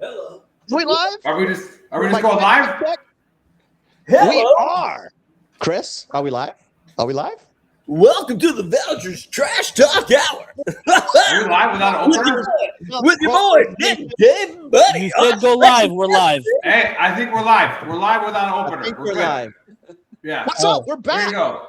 Hello. We live? Are we just going live? Hello. We are. Chris, are we live? Are we live? Welcome to the Vouchers Trash Talk Hour. Are we live without an opener? With your boy, Nick, Dave, buddy. You said go live. We're live. Hey, I think we're live. We're live without an opener. I think We're we're good. live. Yeah. What's up? We're There you back. go.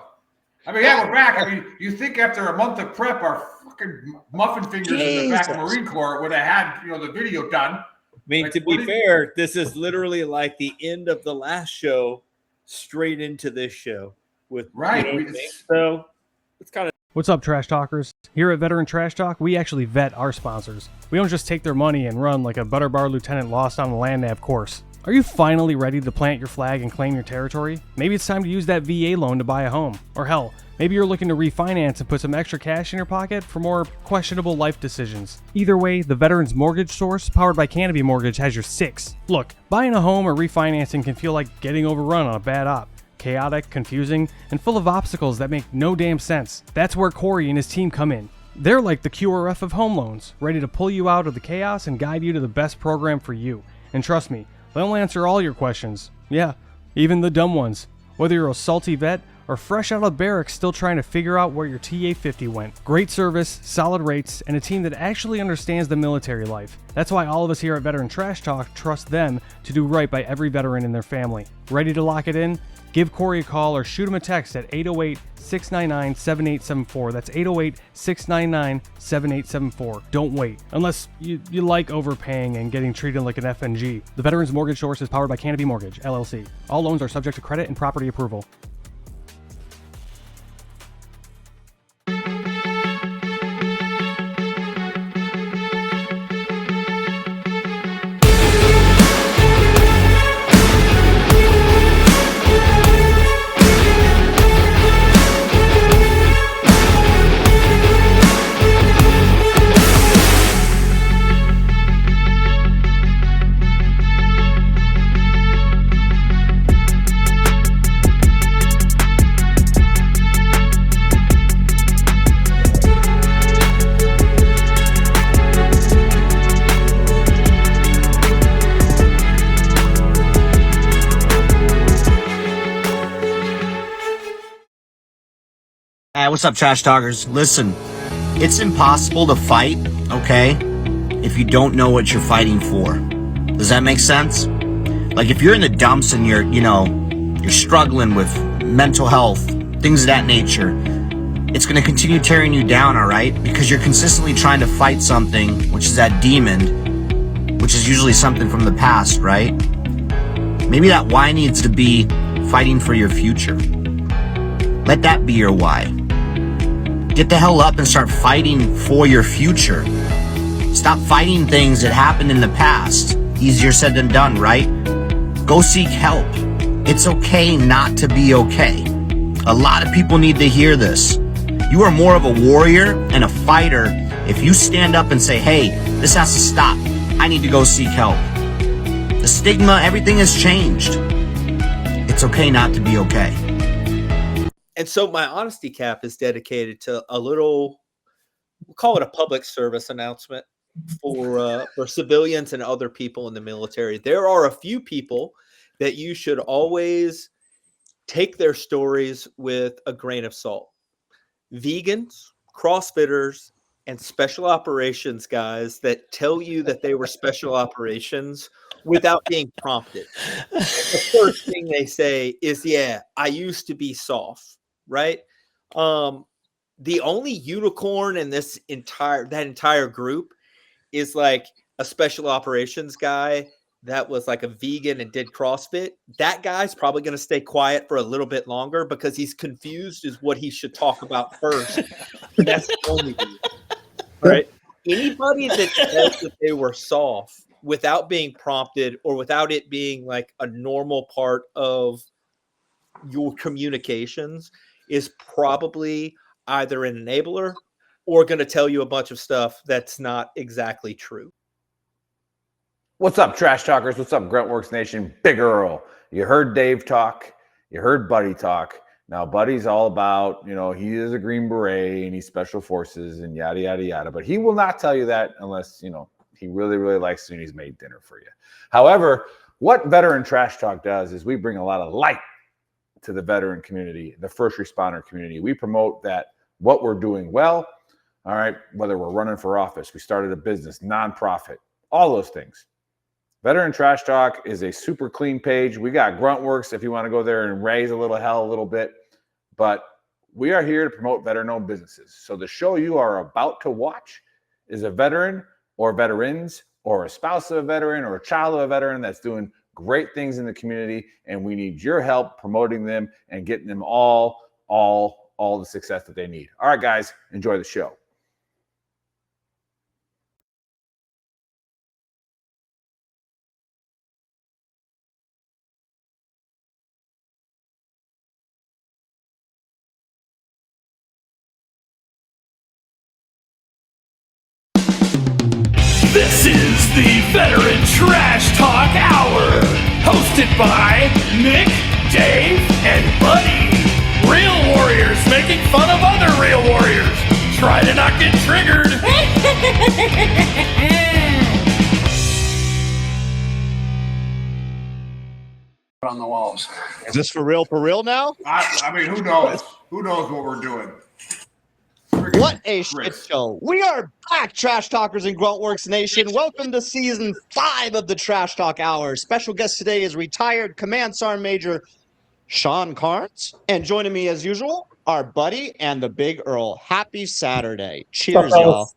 I mean, yeah, we're back. I mean, you think after a month of prep, our fucking muffin fingers in the back of Marine Corps would have had, the video done. I mean, Like, to be fair, this is literally like the end of the last show straight into this show. With Right. So it's kind of. What's up, Trash Talkers? Here at Veteran Trash Talk, we actually vet our sponsors. We don't just take their money and run like a Butterbar Lieutenant lost on the land nav course. Are you finally ready to plant your flag and claim your territory? Maybe it's time to use that VA loan to buy a home. Or hell, maybe you're looking to refinance and put some extra cash in your pocket for more questionable life decisions. Either way, the Veterans Mortgage Source, powered by Canopy Mortgage, has your six. Look, buying a home or refinancing can feel like getting overrun on a bad op. Chaotic, confusing, and full of obstacles that make no damn sense. That's where Corey and his team come in. They're like the QRF of home loans, ready to pull you out of the chaos and guide you to the best program for you. And trust me, they'll answer all your questions. Yeah, even the dumb ones. Whether you're a salty vet or fresh out of barracks still trying to figure out where your TA-50 went. Great service, solid rates, and a team that actually understands the military life. That's why all of us here at Veteran Trash Talk trust them to do right by every veteran in their family. Ready to lock it in? Give Corey a call or shoot him a text at 808-699-7874. That's 808-699-7874. Don't wait. Unless you like overpaying and getting treated like an FNG. The Veterans Mortgage Source is powered by Canopy Mortgage, LLC. All loans are subject to credit and property approval. Hey, what's up, Trash Talkers? Listen, it's impossible to fight, okay, if you don't know what you're fighting for. Does that make sense? Like, if you're in the dumps and you're struggling with mental health, things of that nature, it's going to continue tearing you down, all right? Because you're consistently trying to fight something, which is that demon, which is usually something from the past, right? Maybe that why needs to be fighting for your future. Let that be your why. Get the hell up and start fighting for your future. Stop fighting things that happened in the past. Easier said than done, right? Go seek help. It's okay not to be okay. A lot of people need to hear this. You are more of a warrior and a fighter if you stand up and say, hey, this has to stop. I need to go seek help. The stigma, everything has changed. It's okay not to be okay. And so my honesty cap is dedicated to a little, we'll call it a public service announcement for civilians and other people in the military. There are a few people that you should always take their stories with a grain of salt. Vegans, CrossFitters, and special operations guys that tell you that they were special operations without being prompted. The first thing they say is, yeah, I used to be soft. Right. The only unicorn in that entire group is like a special operations guy that was like a vegan and did CrossFit. That guy's probably going to stay quiet for a little bit longer because he's confused as what he should talk about first. That's the only reason. Right. Anybody that says that they were soft without being prompted or without it being like a normal part of your communications is probably either an enabler or going to tell you a bunch of stuff that's not exactly true. What's up, Trash Talkers? What's up, Gruntworks Nation? Big Earl. You heard Dave talk. You heard Buddy talk. Now, Buddy's all about, he is a Green Beret and he's Special Forces and yada, yada, yada. But he will not tell you that unless, He really, really likes it when he's made dinner for you. However, what Veteran Trash Talk does is we bring a lot of light to the veteran community, the first responder community. We promote that what we're doing well, all right, whether we're running for office, we started a business, nonprofit, all those things. Veteran Trash Talk is a super clean page. We got Gruntworks if you want to go there and raise a little hell a little bit. But we are here to promote veteran-owned businesses. So the show you are about to watch is a veteran or veterans or a spouse of a veteran or a child of a veteran that's doing great things in the community, and we need your help promoting them and getting them all the success that they need. All right, guys, enjoy the show. This is the Veteran Trash Talk Hour, hosted by Nick, Dave, and Buddy. Real warriors making fun of other real warriors. Try to not get triggered. On the walls. Is this for real now? I mean, who knows? Who knows what we're doing? What a shit show. We are back, Trash Talkers and Gruntworks Nation. Welcome to season 5 of the Trash Talk Hour. Special guest today is retired Command Sergeant Major Shawn Carns. And joining me as usual, our buddy and the Big Earl. Happy Saturday. Cheers, y'all.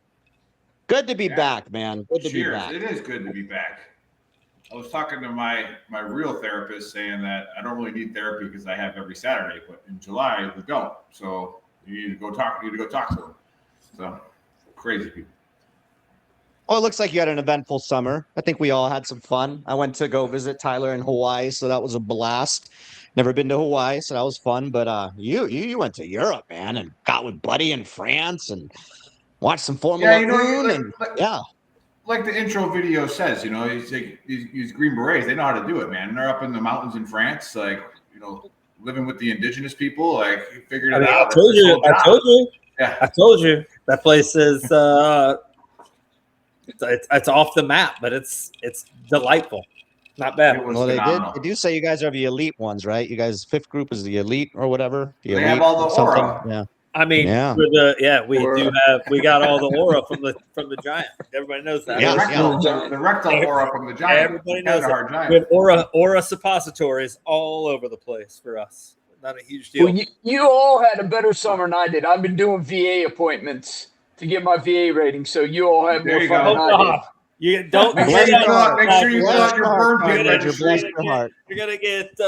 Good to be back, man. Good to be back. It is good to be back. I was talking to my real therapist saying that I don't really need therapy because I have every Saturday, but in July we don't. So you need to go talk to them. So crazy people. Well, it looks like you had an eventful summer. I think we all had some fun. I went to go visit Tyler in Hawaii, so that was a blast. Never been to Hawaii, so that was fun. But you went to Europe, man, and got with Buddy in France and watched some Formula One. Like the intro video says, these Green Berets, they know how to do it, man. They're up in the mountains in France, living with the indigenous people, figured it out. I told you that place is it's off the map, but it's delightful. Not bad. Well, they do say you guys are the elite ones, right? You guys, 5th group is the elite or whatever. They have all the aura. Yeah. I mean, we got all the aura from the giant. Everybody knows that. The rectal aura from the giant. Everybody knows that. We have aura suppositories all over the place for us. Not a huge deal. Well, you all had a better summer than I did. I've been doing VA appointments to get my VA rating, so you all have more fun than I did. You don't make sure you fill out your burn pit registration. You're gonna get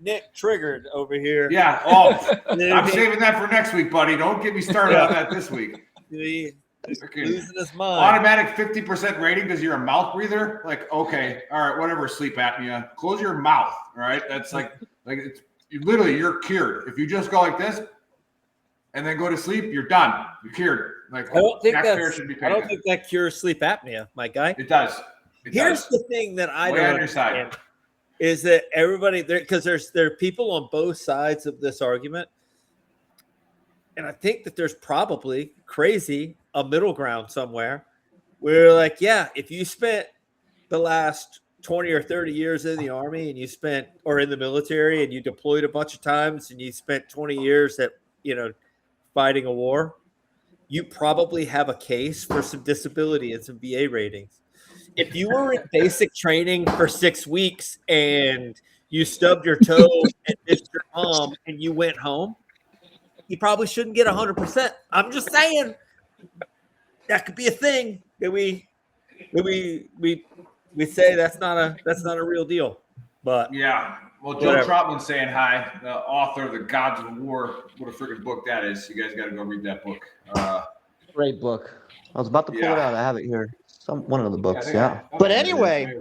Nick triggered over here. Yeah. Oh, I'm saving that for next week, buddy. Don't get me started on that this week. He's losing his mind. Automatic 50% rating because you're a mouth breather. Okay, all right, whatever. Sleep apnea. Close your mouth. All right, that's it's you're cured. If you just go like this and then go to sleep, you're done. You're cured. I don't think that cures sleep apnea, my guy. It does. Here's the thing that I don't understand is that everybody there, because there are people on both sides of this argument, and I think that there's probably a middle ground somewhere where if you spent the last 20 or 30 years in the Army and or in the military and you deployed a bunch of times and you spent 20 years at fighting a war, you probably have a case for some disability and some VA ratings. If you were in basic training for 6 weeks and you stubbed your toe and missed your arm and you went home, you probably shouldn't get 100%. I'm just saying that could be a thing that we say that's not a real deal. But yeah. Well, Joe Trotman's saying hi, the author of The Gods of War. What a freaking book that is. You guys got to go read that book. Great book. I was about to pull it out. I have it here. One of the books, But anyway,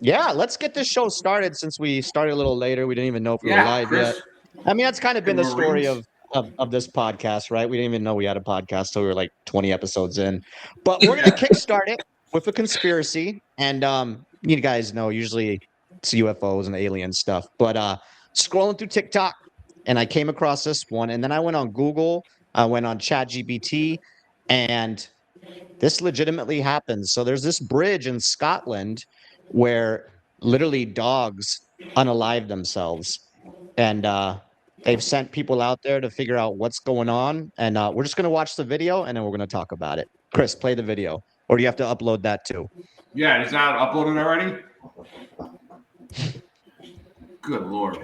let's get this show started since we started a little later. We didn't even know if we were live yet. I mean, that's kind of been the story of this podcast, right? We didn't even know we had a podcast till we were 20 episodes in. But we're going to kickstart it with a conspiracy. And you guys know, usually it's UFOs and alien stuff. But scrolling through TikTok, and I came across this one. And then I went on Google. I went on ChatGPT. And This legitimately happens. So there's this bridge in Scotland where literally dogs unalive themselves. And they've sent people out there to figure out what's going on. And we're just going to watch the video and then we're going to talk about it. Chris, play the video. Or do you have to upload that too? Yeah, it's not uploaded already? Good Lord.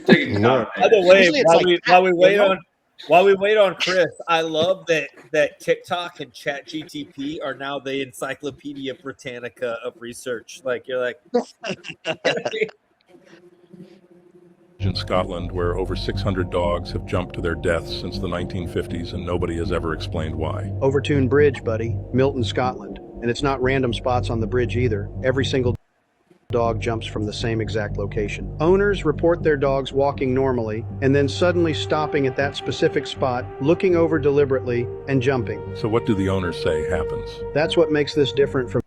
Taking Lord. By the way, Usually it's while like we that, while we you wait know? on while we wait on Chris, I love that TikTok and ChatGTP are now the Encyclopedia Britannica of research. Like you're like, in Scotland where over 600 dogs have jumped to their deaths since the 1950s and nobody has ever explained why. Overtoun Bridge, buddy, Milton, Scotland. And it's not random spots on the bridge either. Every single dog jumps from the same exact location. Owners report their dogs walking normally and then suddenly stopping at that specific spot, looking over deliberately and jumping. So what do the owners say happens? That's what makes this different from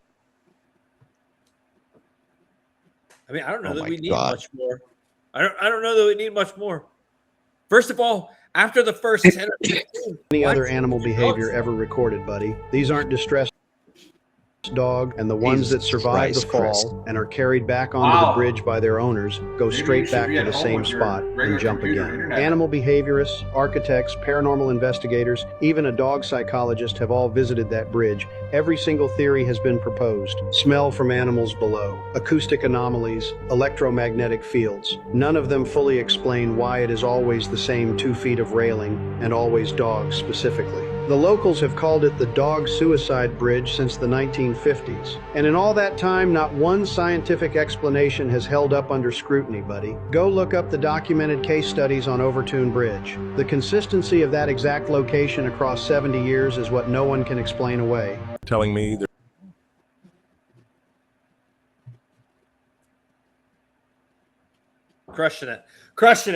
I mean, I don't know Oh that my we need God. much more. I don't know that we need much more. First of all, after the first 10 or 15, any why other should animal the behavior dogs- ever recorded, buddy. These aren't distressed dog, and the ones Jesus that survive Christ, the fall and are carried back onto Wow. the bridge by their owners go Maybe you straight should back be to at the home same with your spot regular and jump computer again. internet. Animal behaviorists, architects, paranormal investigators, even a dog psychologist have all visited that bridge. Every single theory has been proposed. Smell from animals below, acoustic anomalies, electromagnetic fields. None of them fully explain why it is always the same 2 feet of railing and always dogs specifically. The locals have called it the dog suicide bridge since the 1950s. And in all that time, not one scientific explanation has held up under scrutiny, buddy. Go look up the documented case studies on Overtoun Bridge. The consistency of that exact location across 70 years is what no one can explain away. Telling me there Crushing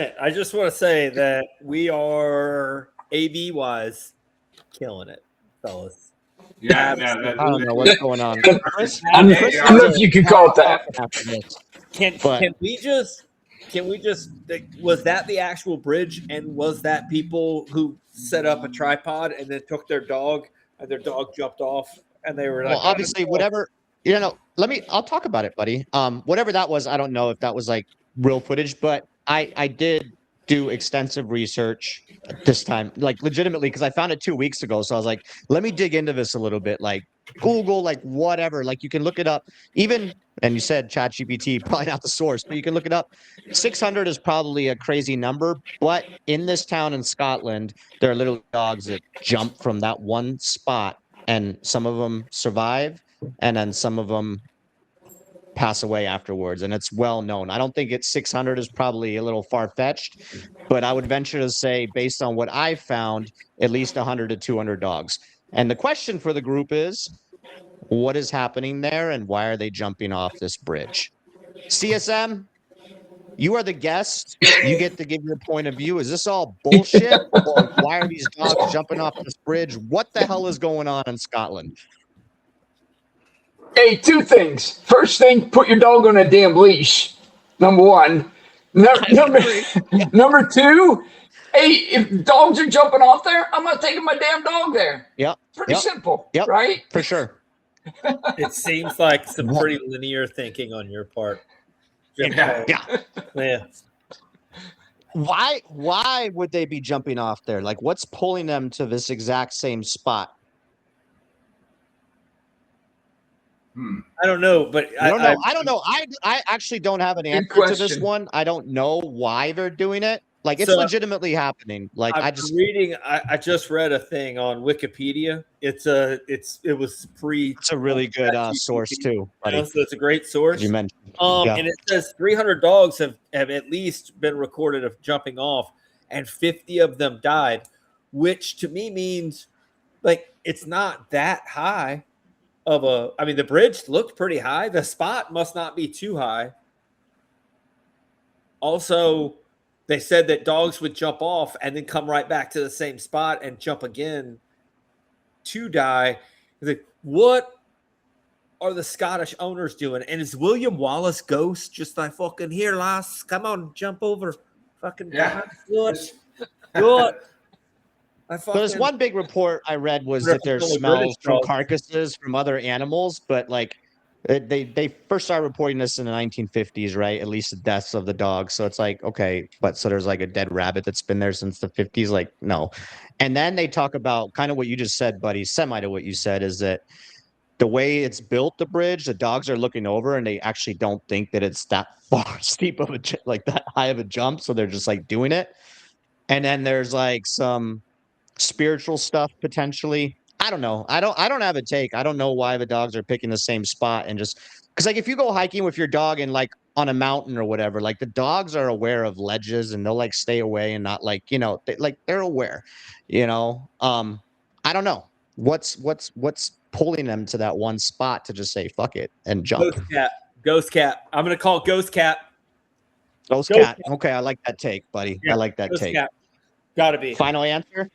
it. I just want to say that we are AB wise killing it, fellas. Yeah, I don't know what's going on. Chris, I don't know if you could call it that. after this. Can we just was that the actual bridge, and was that people who set up a tripod and then took their dog and their dog jumped off and they were like, Well, obviously, whatever, I'll talk about it, buddy. Whatever that was, I don't know if that was like real footage, but I did do extensive research this time, like legitimately, because I found it 2 weeks ago. So I was like, let me dig into this a little bit, like Google, like whatever, like you can look it up. Even, and you said ChatGPT, probably not the source, but you can look it up. 600 is probably a crazy number, but in this town in Scotland, there are little dogs that jump from that one spot, and some of them survive, and then some of them pass away afterwards, and it's well known. I don't think it's 600 is probably a little far-fetched, but I would venture to say, based on what I've found, at least 100 to 200 dogs. And the question for the group is, what is happening there and why are they jumping off this bridge? CSM, you are the guest. You get to give your point of view. Is this all bullshit? Or why are these dogs jumping off this bridge? What the hell is going on in Scotland? Hey, 2 things. First thing, put your dog on a damn leash. Number 1. Number 2, hey, if dogs are jumping off there, I'm not taking my damn dog there. Yep. Pretty simple, Yep. right? For sure. it seems like some pretty linear thinking on your part. Yeah. Yeah. Why would they be jumping off there? Like, what's pulling them to this exact same spot? I don't know, but I don't know. I actually don't have an answer to this question. one. I don't know why they're doing it. Like, it's So, legitimately happening. Like, I just read a thing on Wikipedia. It was free. It's a really good source too, buddy. So it's a great source. You mentioned. And it says 300 dogs have at least been recorded of jumping off, and 50 of them died, which to me means like it's not that high of a. I mean, the bridge looked pretty high. The spot must not be too high. Also, they said that dogs would jump off and then come right back to the same spot and jump again to die. Like, what are the Scottish owners doing? And is William Wallace ghost just like, fucking here, lass? Come on, jump over. Fucking Yeah. God. Good. There's one big report I read was that there's Only smells British from dogs. carcasses from other animals, but like they first started reporting this in the 1950s, right? At least the deaths of the dogs. So it's like, okay, but so there's like a dead rabbit that's been there since the 50s. Like, no. And then they talk about kind of what you just said, buddy, semi to what you said, is that the way it's built, the bridge, the dogs are looking over and they actually don't think that it's that far steep of a like that high of a jump. So they're just like doing it. And then there's like some spiritual stuff potentially. I don't know. I don't have a take. I don't know why the dogs are picking the same spot and just because like if you go hiking with your dog and like on a mountain or whatever, like the dogs are aware of ledges and they'll like stay away and not like, they're aware, I don't know. What's pulling them to that one spot to just say fuck it and jump? Ghost cat. I'm gonna call Ghost cat. Ghost cat. Okay, I like that take, buddy. Yeah, I like that Ghost take. cat. Gotta be. Final answer?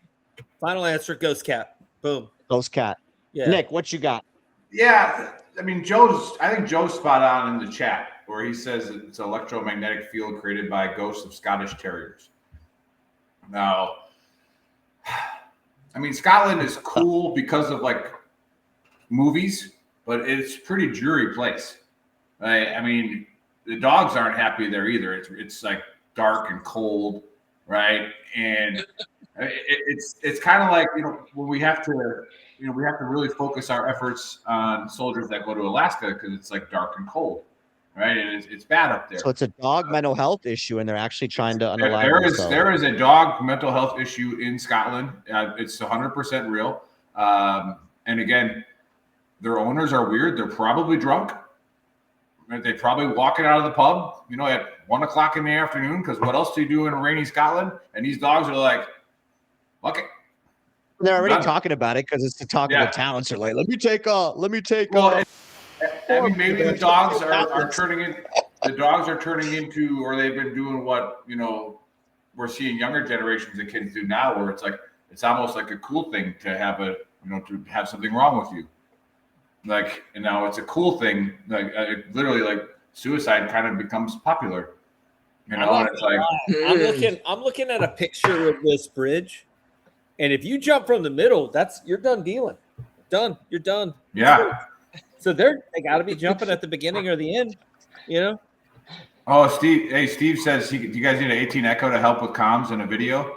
Final answer, Ghost cat. Boom. Ghost cat. Yeah. Nick, what you got? Yeah, I mean, I think Joe's spot on in the chat where he says it's an electromagnetic field created by ghosts of Scottish terriers. Now, I mean, Scotland is cool because of like movies, but it's a pretty dreary place. I mean, the dogs aren't happy there either. It's like dark and cold, right? And it's kind of like, when we have to really focus our efforts on soldiers that go to Alaska because it's like dark and cold, right? And it's bad up there. So it's a dog mental health issue, and they're actually trying to unalive themselves. There is a dog mental health issue in Scotland. It's 100% real. And again, their owners are weird. They're probably drunk. They're probably walking out of the pub, at 1 o'clock in the afternoon. Because what else do you do in rainy Scotland? And these dogs are like, fuck it. They're already talking about it because it's the talk of the town. So like, let me take off. I mean, maybe the dogs are turning in. The dogs are turning into, or they've been doing what we're seeing younger generations of kids do now, where it's almost like a cool thing to have to have something wrong with you. Like, now it's a cool thing. Like literally, like suicide kind of becomes popular. And it's like I'm looking at a picture of this bridge, and if you jump from the middle, you're done dealing. Done. You're done. Yeah. So they got to be jumping at the beginning or the end, Oh, Steve. Hey, Steve says, do you guys need an 18 Echo to help with comms in a video?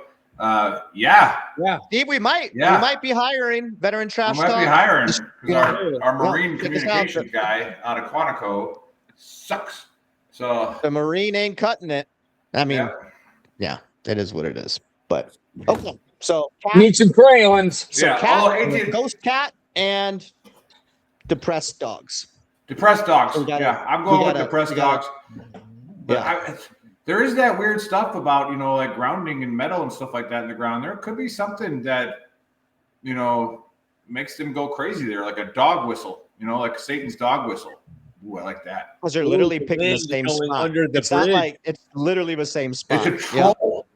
Yeah. Steve, we might be hiring Veteran Trash Talk. We might be hiring because our Marine communications guy out of Quantico sucks. So the Marine ain't cutting it. I mean, yeah, it is what it is. But okay, so need some crayons. So ghost cat and depressed dogs. Depressed dogs. I'm going with depressed dogs. But there is that weird stuff about, like grounding and metal and stuff like that in the ground. There could be something that, makes them go crazy there, like a dog whistle, like Satan's dog whistle. Ooh, I like that. Because they're literally picking the same spot. It's not like it's literally the same spot. It's a troll.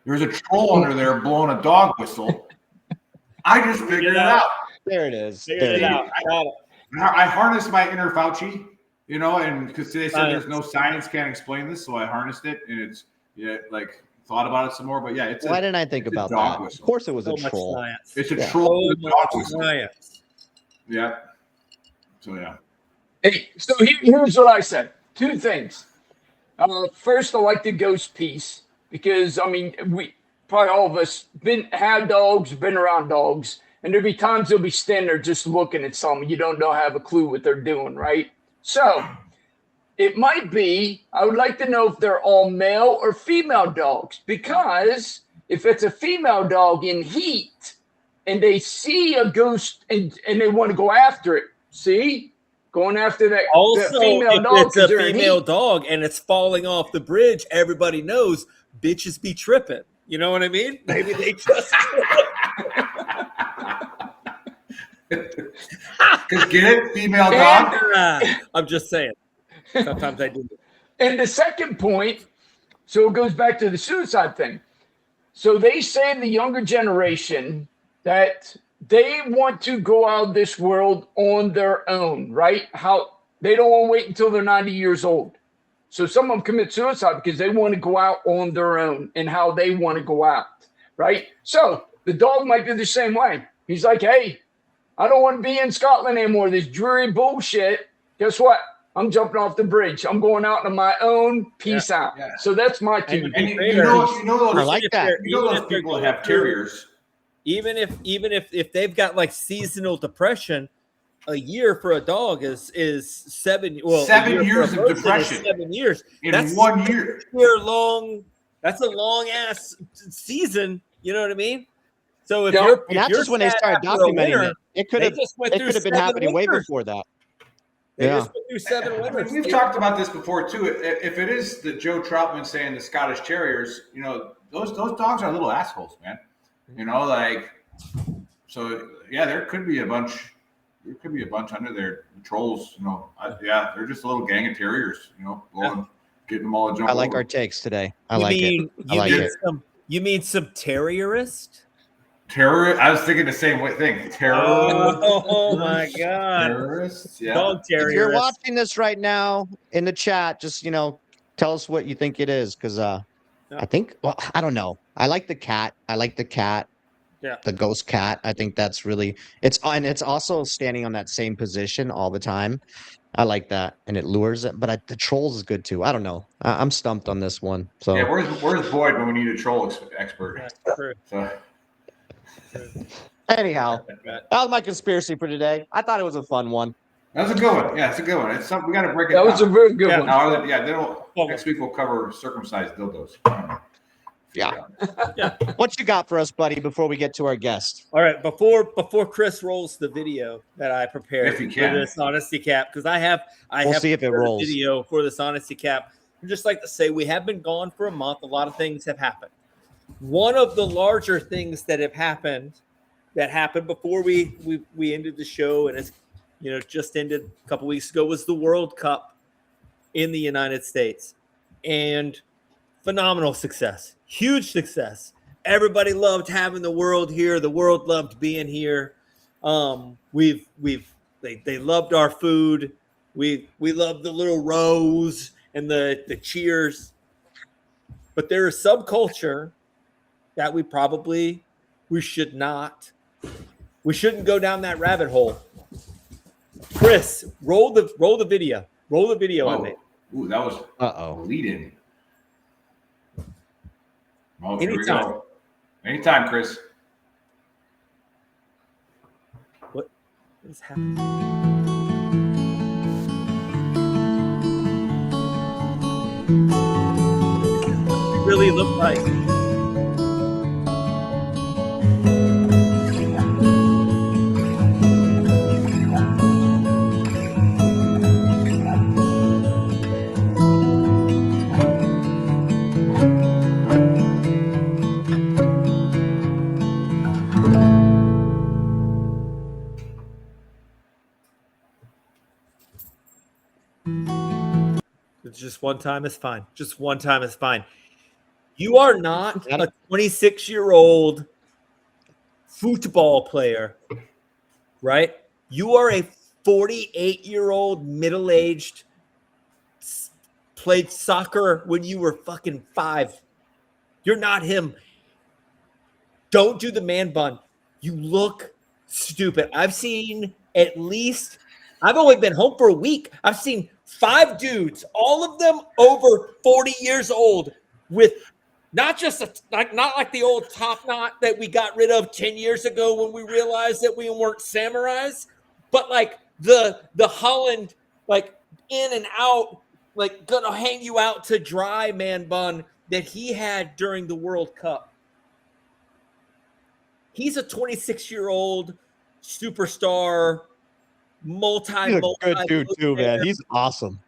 There's a troll under there blowing a dog whistle. I just figured it out. There it is. Figured it out. I got it. I harnessed my inner Fauci, and because they said there's no science can't explain this, so I harnessed it, and it's thought about it some more. But yeah, why didn't I think about that? Whistle. Of course, it was a troll. Science. It's a troll. Science. Yeah. So yeah. Hey, so here's what I said. Two things. First, I like the ghost piece because we probably all of us had dogs, been around dogs. And there'll be times they'll be standing there just looking at something. You don't have a clue what they're doing, right? So it might be, I would like to know if they're all male or female dogs. Because if it's a female dog in heat and they see a ghost and they want to go after it, going after that female dog. If it's a female dog and it's falling off the bridge, everybody knows bitches be tripping. You know what I mean? Maybe they just... Because get it, female dog. I'm just saying. Sometimes I do. And the second point, so it goes back to the suicide thing. So they say in the younger generation that they want to go out of this world on their own, right? How they don't want to wait until they're 90 years old. So some of them commit suicide because they want to go out on their own and how they want to go out, right? So the dog might be the same way. He's like, hey, I don't want to be in Scotland anymore. This dreary bullshit. Guess what? I'm jumping off the bridge. I'm going out on my own. Peace out. yeah. So that's my team. And you know I like that. You know those people that have terriers. Even if they've got like seasonal depression, a year for a dog is 7 years of depression. 7 years In that's 1 year. Long. That's a long ass season. You know what I mean? So if Yeah, you're And that's just when they started documenting it. It could have been happening way before that. They Yeah. just went through 7 I winters. mean, we've talked about this before too. If it is the Joe Troutman saying the Scottish Terriers, you know, those dogs are little assholes, man. You know, like, so yeah, there could be a bunch. There could be a bunch under there, trolls. You know, they're just a little gang of terriers. You know, getting them all to jump. I like over. our takes today. I You like mean, it. I like it. You mean some terrierist? Terror. I was thinking the same thing. Terror. Oh my god! Terrorists. Yeah. Dog If you're terrierist. watching this right now in the chat, just tell us what you think it is, because I think, well, I don't know. I like the cat. Yeah. The ghost cat. I think that's really it's also standing on that same position all the time. I like that, and it lures it. But the trolls is good too. I don't know. I'm stumped on this one. So Yeah. Where's Boyd when we need a troll expert? Yeah, true. So. anyhow, that was my conspiracy for today. I thought it was a fun one. That was a good one. Yeah, it's a good one. It's something we got to break it That down. was a very good one. Next week we'll cover circumcised dildos. Yeah. What you got for us, buddy, before we get to our guest? All right, before Chris rolls the video that I prepared If he for can. this honesty cap, because I have see if it prepared a rolls. video for this honesty cap. I'd just like to say we have been gone for a month. A lot of things have happened. One of the larger things that happened before we ended the show, and it's just ended a couple weeks ago, was the World Cup in the United States, and phenomenal success, huge success. Everybody loved having the world here. The world loved being here. They loved our food. We loved the little rows and the cheers. But there is subculture that we shouldn't go down that rabbit hole. Chris, roll the video. Roll the video on me. Ooh, that was lead in. Oh, here we go. Anytime, Chris. What is happening? You really look like. Just one time is fine. Just one time is fine. You are not a 26-year-old football player, right? You are a 48-year-old middle-aged, played soccer when you were fucking 5. You're not him. Don't do the man bun. You look stupid. I've only been home for a week. I've seen 5 dudes, all of them over 40 years old, with not like the old top knot that we got rid of 10 years ago when we realized that we weren't samurais, but like the Holland, like in and out, like gonna hang you out to dry man bun that he had during the World Cup. He's a 26-year-old superstar, He's a good dude too, man. He's awesome.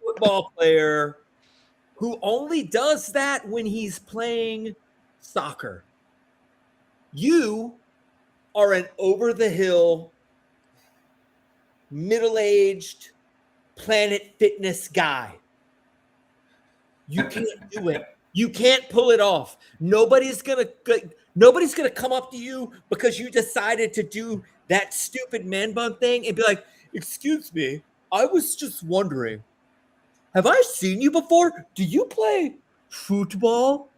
Football player who only does that when he's playing soccer. You are an over-the-hill, middle-aged, Planet Fitness guy. You can't do it. You can't pull it off. Nobody's gonna come up to you because you decided to do that stupid man bun thing and be like, "Excuse me, I was just wondering, have I seen you before? Do you play football?"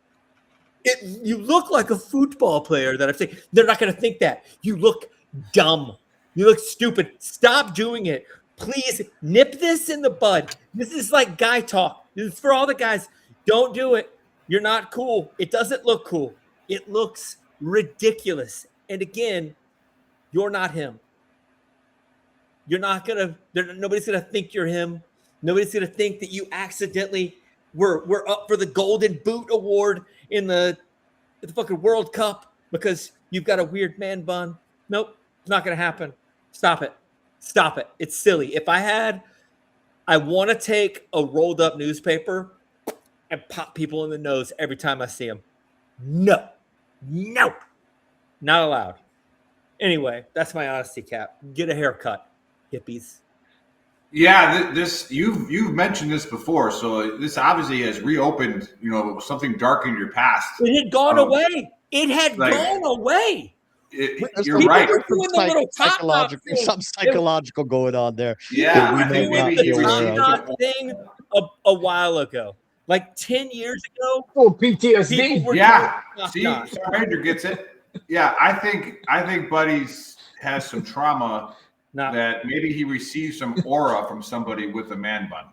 You look like a football player that I'm saying. They're not going to think that. You look dumb. You look stupid. Stop doing it. Please nip this in the bud. This is like guy talk. This is for all the guys. Don't do it. You're not cool. It doesn't look cool. It looks ridiculous. And again, you're not him. You're not going to, nobody's going to think you're him. Nobody's going to think that you accidentally were up for the Golden Boot Award in the fucking World Cup because you've got a weird man bun. Nope, it's not going to happen. Stop it. Stop it. It's silly. I want to take a rolled up newspaper and pop people in the nose every time I see them. No, not allowed. Anyway, that's my honesty, Cap. Get a haircut, hippies. Yeah, this you've mentioned this before, so this obviously has reopened, something dark in your past. It had gone away. It had gone away. You're right. Some psychological going on there. Yeah, I think maybe the top knot thing a while ago, like 10 years ago. Oh, PTSD. Yeah. See, Ranger gets it. Yeah, I think Buddy's has some trauma. That maybe he received some aura from somebody with a man bun,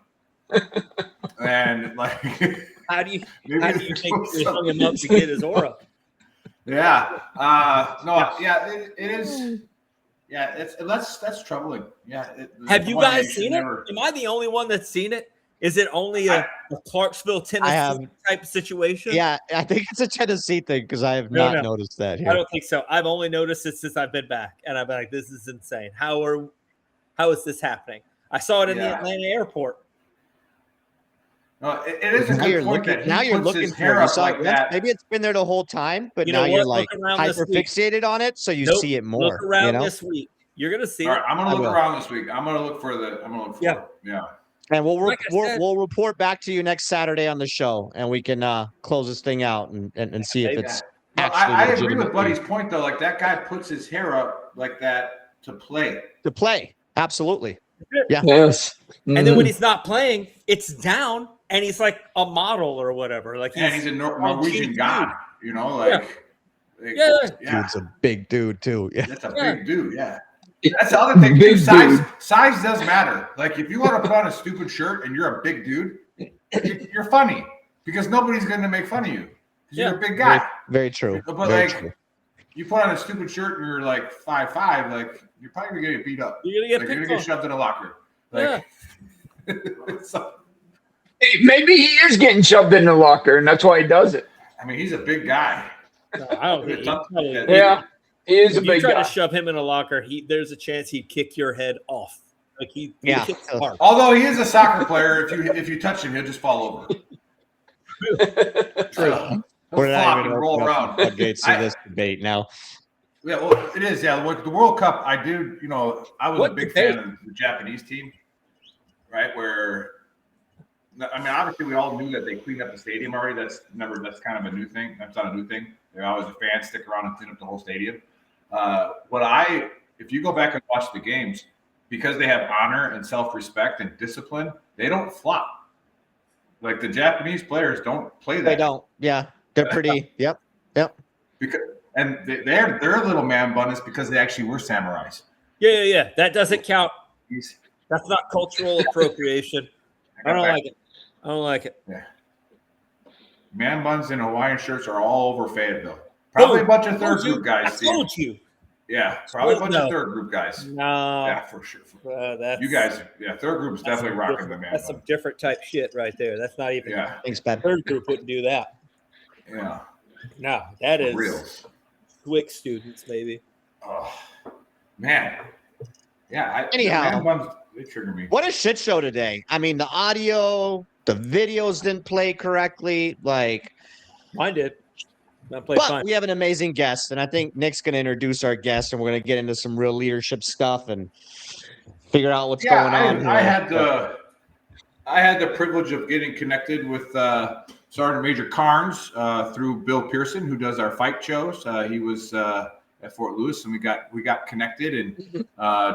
and like, how do you think you hung him up to get his aura? Yeah, it is. Yeah, that's troubling. Yeah. Have you guys seen it? Am I the only one that's seen it? Is it only a Clarksville, Tennessee type situation? Yeah, I think it's a Tennessee thing because I have not noticed that here. I don't think so. I've only noticed it since I've been back, and I've been like, "This is insane. How is this happening?" I saw it in the Atlanta airport. No, it is a good point that now you're looking for it. Like that. Maybe it's been there the whole time, but now you're like hyper fixated on it, so you see it more. Look around this week. You're gonna see. All right, I'm gonna look around this week. I'm gonna look for it. Yeah. And we'll report back to you next Saturday on the show, and we can close this thing out and see if it's actually. I agree with Buddy's point though. Like that guy puts his hair up like that to play. To play, absolutely. Yeah. Yes. Mm-hmm. And then when he's not playing, it's down, and he's like a model or whatever. Like he's a Norwegian god. Dude's a big dude too. Yeah. That's a big dude. Yeah. That's the other thing too. Size does matter. Like if you want to put on a stupid shirt and you're a big dude, you're funny because nobody's going to make fun of you because you're a big guy. Very true. But you put on a stupid shirt and you're like 5'5", like you're probably going to get beat up. You're going to get shoved in a locker. Like, maybe he is getting shoved in the locker, and that's why he does it. I mean, he's a big guy. No, I don't think he is a big guy. If you try to shove him in a locker, there's a chance he'd kick your head off. Like he kicks hard. Although he is a soccer player, if you touch him, he'll just fall over. True. We're not even roll around. Gates to this debate now. Yeah, well, it is. Yeah, the World Cup. I do. I was a big fan of the Japanese team, right? Where, I mean, obviously we all knew that they cleaned up the stadium already. That's kind of a new thing. That's not a new thing. They're always a fan, stick around and clean up the whole stadium. If you go back and watch the games, because they have honor and self-respect and discipline, they don't flop. Like the Japanese players don't play that. They don't. Yeah, they're pretty. Yep. And their little man bun is because they actually were samurais. Yeah. That doesn't count. That's not cultural appropriation. I don't like it. Yeah. Man buns and Hawaiian shirts are all over Fayetteville. Probably a bunch of third group guys. I told you. Yeah, probably a bunch of third group guys. No. Yeah, for sure. You guys, third group is definitely rocking the man. That's some different type shit right there. That's not even. Yeah. Thanks, Ben. Third group wouldn't do that. Yeah. No, that is real. SWIC students, maybe. Oh, man. Yeah. Anyhow, man buns, they trigger me. What a shit show today. I mean, the audio, the videos didn't play correctly. Like, mine did. But fine. We have an amazing guest, and I think Nick's going to introduce our guest, and we're going to get into some real leadership stuff and figure out what's going on. I had the privilege of getting connected with Sergeant Major Carns through Bill Pearson, who does our fight shows. He was at Fort Lewis, and we got connected and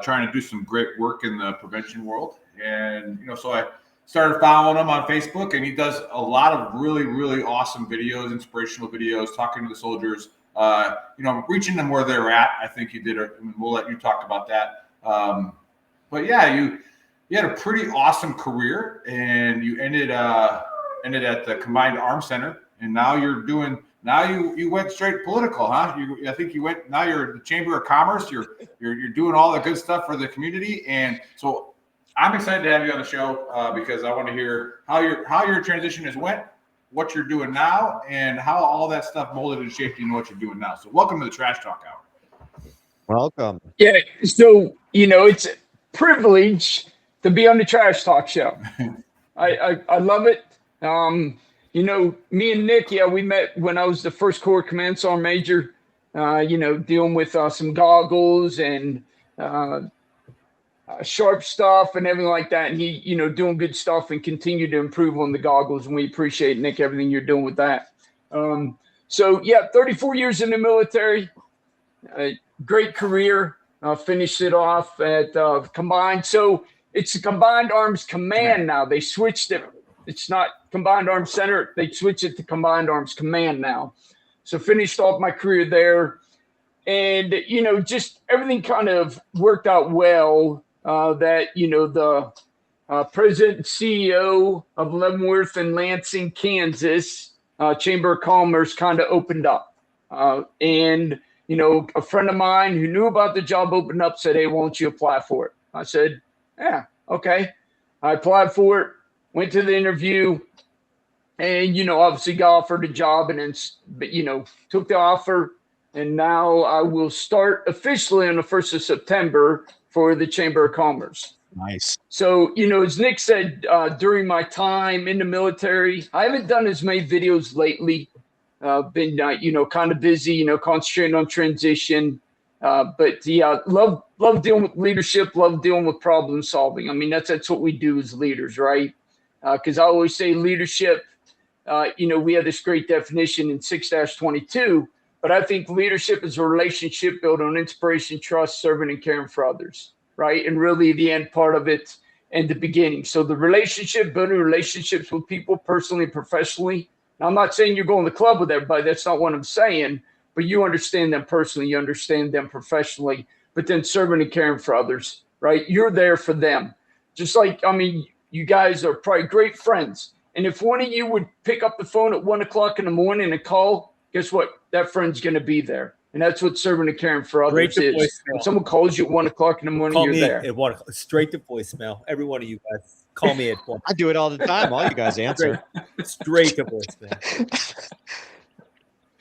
trying to do some great work in the prevention world. And so started following him on Facebook, and he does a lot of really, really awesome videos, inspirational videos, talking to the soldiers, reaching them where they're at. I think you did it. We'll let you talk about that. But yeah, you had a pretty awesome career, and you ended at the Combined Arms Center, and now you're doing. Now you went straight political, huh? I think you went. Now you're the Chamber of Commerce. You're doing all the good stuff for the community, and so I'm excited to have you on the show because I want to hear how your transition has went, what you're doing now, and how all that stuff molded and shaped you and what you're doing now. So welcome to the Trash Talk Hour. Welcome. Yeah. So, it's a privilege to be on the Trash Talk show. I love it. Me and Nick, we met when I was the first Corps Command Sergeant Major, dealing with some goggles and sharp stuff and everything like that. And he, doing good stuff and continue to improve on the goggles. And we appreciate, Nick, everything you're doing with that. 34 years in the military, great career. Finished it off at Combined. So it's the Combined Arms Command now. They switched it. It's not Combined Arms Center. They switched it to Combined Arms Command now. So finished off my career there. And, just everything kind of worked out well. That the president and CEO of Leavenworth and Lansing, Kansas, Chamber of Commerce kind of opened up. And a friend of mine who knew about the job opened up said, "Hey, won't you apply for it?" I said, "Yeah, okay." I applied for it, went to the interview, and obviously got offered a job, and then took the offer, and now I will start officially on the 1st of September for the Chamber of Commerce. Nice. So, as Nick said, during my time in the military, I haven't done as many videos lately. Been, kind of busy, concentrating on transition. But yeah, love dealing with leadership, love dealing with problem solving. I mean, that's what we do as leaders, right? Because I always say leadership, we have this great definition in 6-22, but I think leadership is a relationship built on inspiration, trust, serving, and caring for others, right? And really the end part of it and the beginning. So the relationship, building relationships with people personally and professionally. Now, I'm not saying you're going to the club with everybody. That's not what I'm saying. But you understand them personally. You understand them professionally. But then serving and caring for others, right? You're there for them. Just like, you guys are probably great friends. And if one of you would pick up the phone at 1 o'clock in the morning and call, guess what? That friend's going to be there. And that's what serving and caring for others is. When someone calls you at 1 o'clock in the morning, you're there. At 1 o'clock, straight to voicemail. Every one of you guys, call me at 1. I do it all the time. All you guys answer. Straight to voicemail.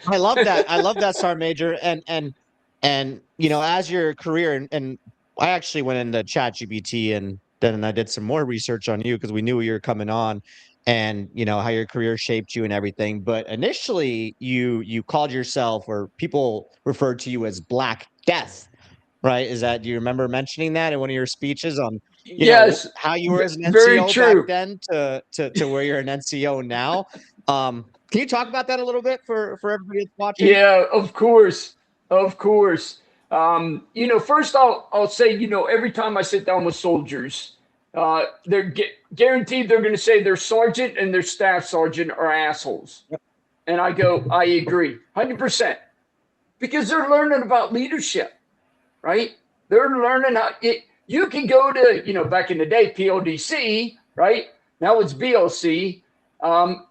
I love that. I love that, Sergeant Major. And as your career, and I actually went into ChatGPT and then I did some more research on you because we knew you were coming on, and how your career shaped you and everything. But initially, you called yourself, or people referred to you as Black Death, right? Do you remember mentioning that in one of your speeches on yes, how you were as an very NCO true. back then to where you're an NCO now? Can you talk about that a little bit for everybody that's watching? Yeah, of course. First I'll say, every time I sit down with soldiers, they're guaranteed they're going to say their sergeant and their staff sergeant are assholes. Yep. And I go, I agree 100%, because they're learning about leadership, right? They're learning how you can go to, back in the day, PLDC, right? Now it's BLC.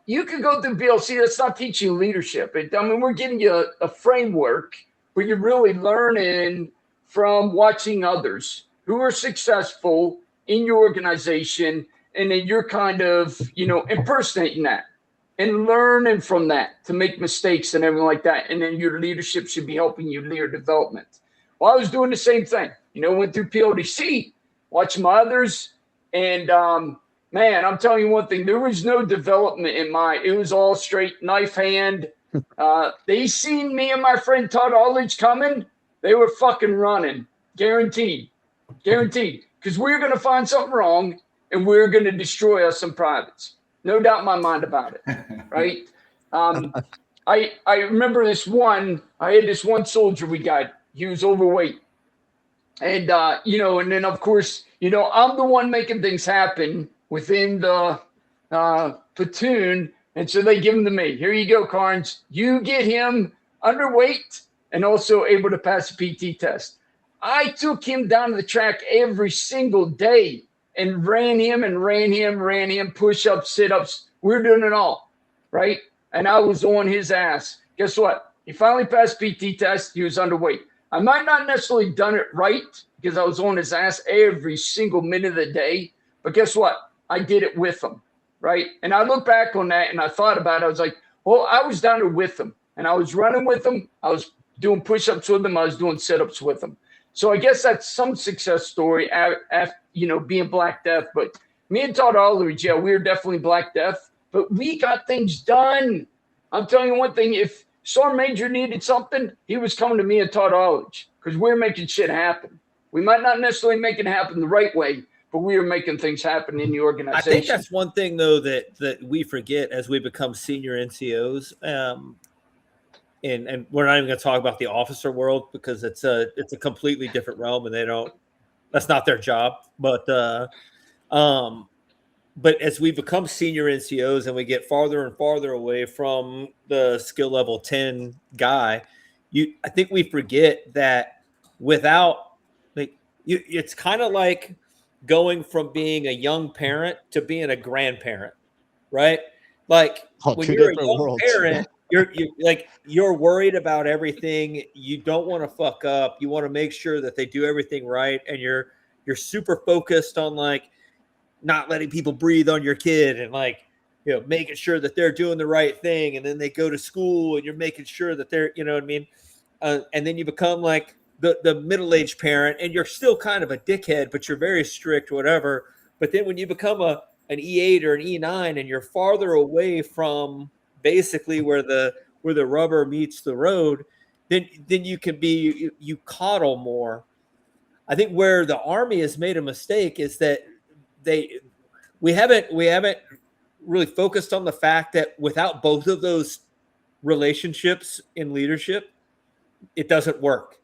You can go through BLC. That's not teaching you leadership. We're giving you a framework, but you're really learning from watching others who are successful in your organization, and then you're kind of, impersonating that and learning from that to make mistakes and everything like that. And then your leadership should be helping you leader development. Well, I was doing the same thing. Went through PLDC, watching my others, and man, I'm telling you one thing, there was no development in it was all straight knife hand. They seen me and my friend Todd Aldridge coming. They were fucking running. Guaranteed. Because we're going to find something wrong and we're going to destroy us some privates. No doubt in my mind about it. Right? I remember I had this one soldier we got. He was overweight. And, and then of course, I'm the one making things happen within the platoon. And so they give him to me. Here you go, Carns. You get him underweight and also able to pass a PT test. I took him down to the track every single day and ran him, push-ups, sit-ups. We were doing it all, right? And I was on his ass. Guess what? He finally passed PT test. He was underweight. I might not necessarily done it right because I was on his ass every single minute of the day. But guess what? I did it with him, right? And I look back on that and I thought about it. I was like, well, I was down there with him. And I was running with him. I was doing push-ups with him. I was doing sit-ups with him. So I guess that's some success story after, being Black Death. But me and Todd Aldridge, we were definitely Black Death. But we got things done. I'm telling you one thing. If Sergeant Major needed something, he was coming to me and Todd Aldridge because we were making shit happen. We might not necessarily make it happen the right way, but we were making things happen in the organization. I think that's one thing, though, that we forget as we become senior NCOs. And we're not even going to talk about the officer world because it's a completely different realm, and that's not their job. But as we become senior NCOs and we get farther and farther away from the skill level 10 guy, I think we forget that without it's kind of like going from being a young parent to being a grandparent, right? Like when you're a young parent, you're worried about everything. You don't want to fuck up. You want to make sure that they do everything right, and you're super focused on not letting people breathe on your kid and making sure that they're doing the right thing. And then they go to school and you're making sure that they're, you know what I mean? And then you become like the middle-aged parent, and you're still kind of a dickhead, but you're very strict, whatever. But then when you become an E8 or an E9 and you're farther away from basically where the rubber meets the road, then you can you coddle more. I think where the Army has made a mistake is that we haven't really focused on the fact that without both of those relationships in leadership, it doesn't work.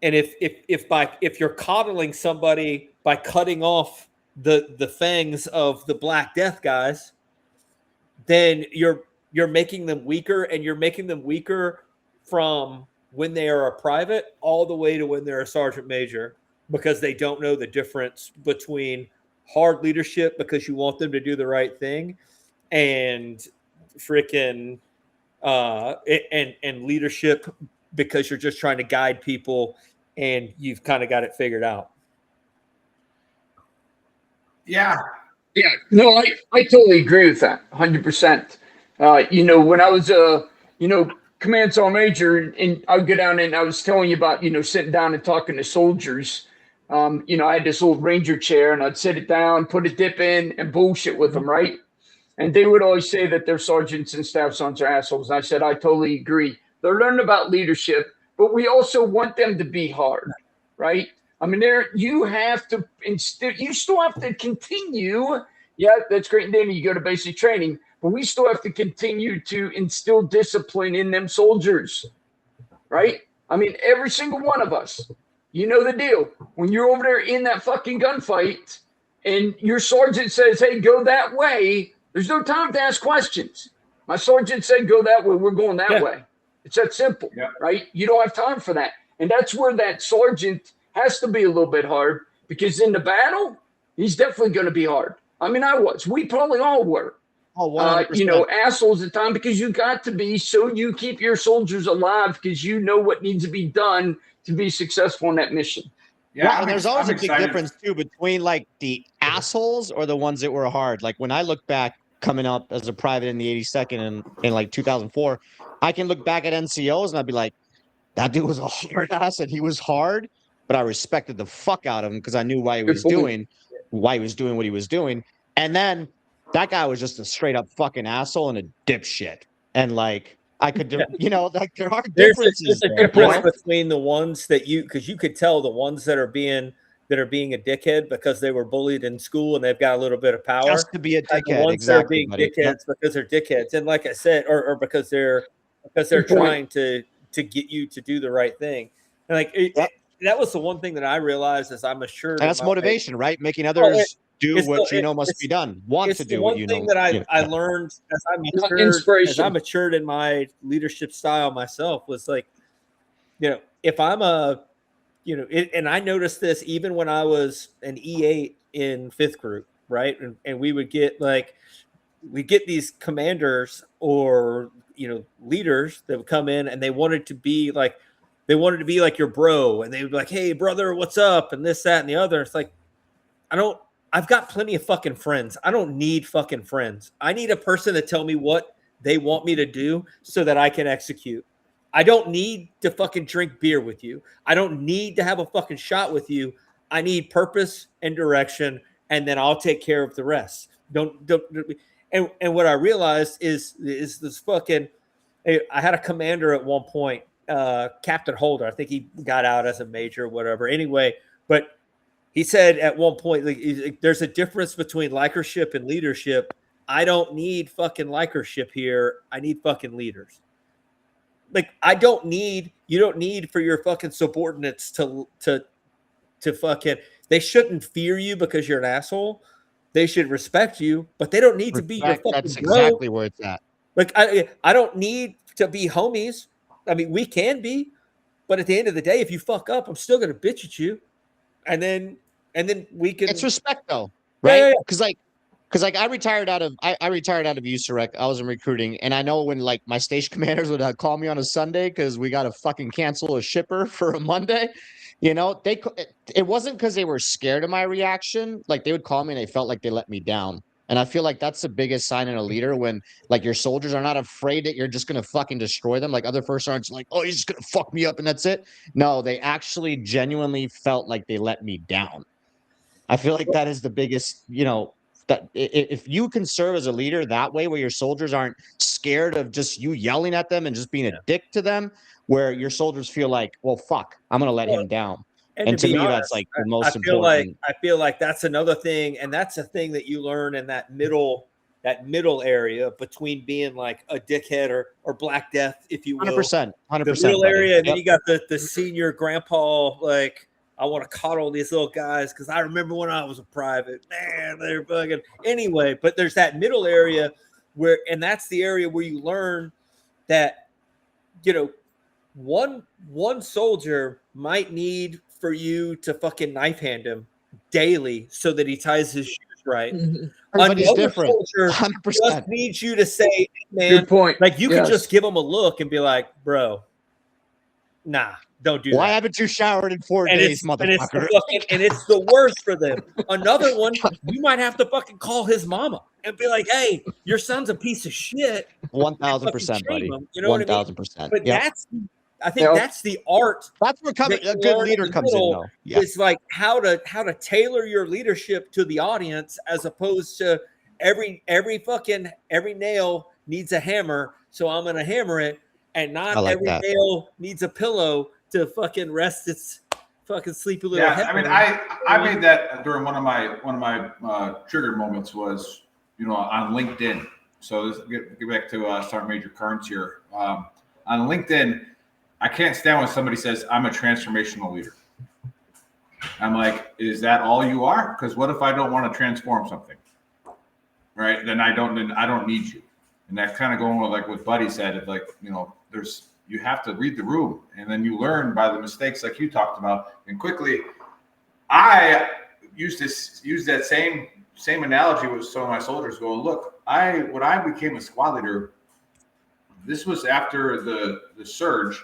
And if you're coddling somebody by cutting off the fangs of the Black Death guys, then you're making them weaker, and you're making them weaker from when they are a private all the way to when they're a sergeant major, because they don't know the difference between hard leadership because you want them to do the right thing and freaking and leadership because you're just trying to guide people and you've kind of got it figured out. Yeah. No, I totally agree with that 100%. When I was command sergeant major, and I would go down and I was telling you about, sitting down and talking to soldiers. I had this old Ranger chair and I'd sit it down, put a dip in and bullshit with them, right? And they would always say that their sergeants and staff sergeants are assholes. And I said, I totally agree. They're learning about leadership, but we also want them to be hard, right? I mean, you still have to continue. Yeah, that's great. And then you go to basic training, but we still have to continue to instill discipline in them soldiers, right? I mean, every single one of us, you know the deal. When you're over there in that fucking gunfight and your sergeant says, hey, go that way, there's no time to ask questions. My sergeant said, go that way. We're going that way. It's that simple, right? You don't have time for that. And that's where that sergeant has to be a little bit hard, because in the battle, he's definitely going to be hard. I mean, we probably all were. Assholes at the time, because you got to be, so you keep your soldiers alive, because you know what needs to be done to be successful in that mission. Yeah, and there's always a big difference too between the assholes or the ones that were hard. Like when I look back coming up as a private in the 82nd in 2004, I can look back at NCOs and I'd be like, that dude was a hard ass and he was hard, but I respected the fuck out of him because I knew why he was doing what he was doing. And then that guy was just a straight up fucking asshole and a dipshit. And I could, there are differences. There's a difference between the ones that because you could tell the ones that are being a dickhead because they were bullied in school and they've got a little bit of power. Just to be a dickhead, the ones that are being dickheads because they're dickheads, and like I said, or because they're trying to get you to do the right thing. And that was the one thing that I realized as I matured. And that's motivation, right? Making others do what you know must be done. Want to do what you know. One thing that I learned as I matured in my leadership style myself was like, if I'm and I noticed this even when I was an E8 in 5th group, right? And we would get these commanders or leaders that would come in and they wanted to be like your bro, and they would be like, hey brother, what's up, and this, that, and the other. It's like, I've got plenty of fucking friends. I don't need fucking friends. I need a person to tell me what they want me to do so that I can execute. I don't need to fucking drink beer with you. I don't need to have a fucking shot with you. I need purpose and direction, and then I'll take care of the rest. Don't. And what I realized is this fucking. I had a commander at one point, Captain Holder. I think he got out as a major or whatever. Anyway, but he said at one point, like, there's a difference between likership and leadership. I don't need fucking likership here. I need fucking leaders. Like, you don't need for your fucking subordinates to fucking, they shouldn't fear you because you're an asshole. They should respect you, but they don't need to be your fucking That's bro. exactly where it's at. Like, I don't need to be homies. I mean, we can be, but at the end of the day, if you fuck up, I'm still gonna bitch at you, and then we can. It's respect, though, right? Because Yeah. like I retired out of USAREC. I was in recruiting, and I know when like my station commanders would call me on a Sunday because we got to fucking cancel a shipper for a Monday. It wasn't because they were scared of my reaction. Like, they would call me and they felt like they let me down. And I feel like that's the biggest sign in a leader, when like your soldiers are not afraid that you're just gonna fucking destroy them. Like, other first sergeants, like, oh, he's just gonna fuck me up and that's it. No, they actually genuinely felt like they let me down. I feel like that is the biggest, that if you can serve as a leader that way, where your soldiers aren't scared of just you yelling at them and just being a dick to them, where your soldiers feel like, well, fuck, I'm going to let him down. And to me, honest, that's like the most important. important. I feel like that's another thing. And that's a thing that you learn in that middle area between being like a dickhead or Black Death, if you will. 100%. The middle area. And then you got the senior grandpa, like, I want to coddle these little guys because I remember when I was a private. Man, they're fucking anyway. But there's that middle area and that's the area where you learn that, one soldier might need for you to fucking knife hand him daily so that he ties his shoes right. Everybody's different. Soldier 100%. just needs you to say, man, Good point. like, you can just give him a look and be like, bro, nah. Don't do Why that. haven't you showered in 4 days, motherfucker? And it's the worst for them. Another one, you might have to fucking call his mama and be like, hey, your son's a piece of shit. 1,000%, buddy. You know 1,000%. But that's the art. That's where a good leader comes in, though. Yeah. It's like how to tailor your leadership to the audience, as opposed to every nail needs a hammer, so I'm gonna hammer it, and not every nail needs a pillow to fucking rest its fucking sleepy little head. I mean, I made that during one of my trigger moments was, on LinkedIn. So let's get back to Sergeant Major Carns here. On LinkedIn, I can't stand when somebody says I'm a transformational leader. I'm like, is that all you are? Because what if I don't want to transform something? Right? Then I don't need you. And that's kind of going with like what Buddy said. It's like, you have to read the room, and then you learn by the mistakes like you talked about. And quickly, I used that same analogy with some of my soldiers going, look, when I became a squad leader, this was after the surge,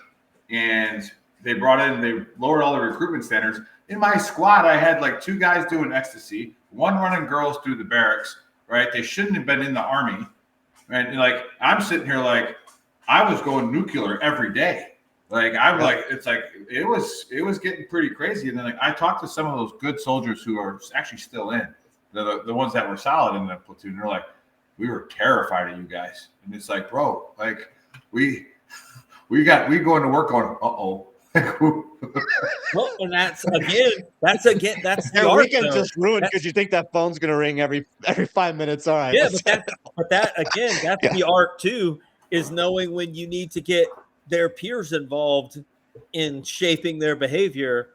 and they lowered all the recruitment standards. In my squad, I had like 2 guys doing ecstasy, 1 running girls through the barracks, right? They shouldn't have been in the Army. And like, I'm sitting here like, I was going nuclear every day. Like, I'm like, it's like, it was getting pretty crazy. And then like, I talked to some of those good soldiers who are actually still in, the ones that were solid in the platoon. They're like, we were terrified of you guys. And it's like, bro, like we going to work on, uh-oh. Well, and that's the art, weekend just ruined because you think that phone's gonna ring every 5 minutes. All right. Yeah, but that's the art too, is knowing when you need to get their peers involved in shaping their behavior,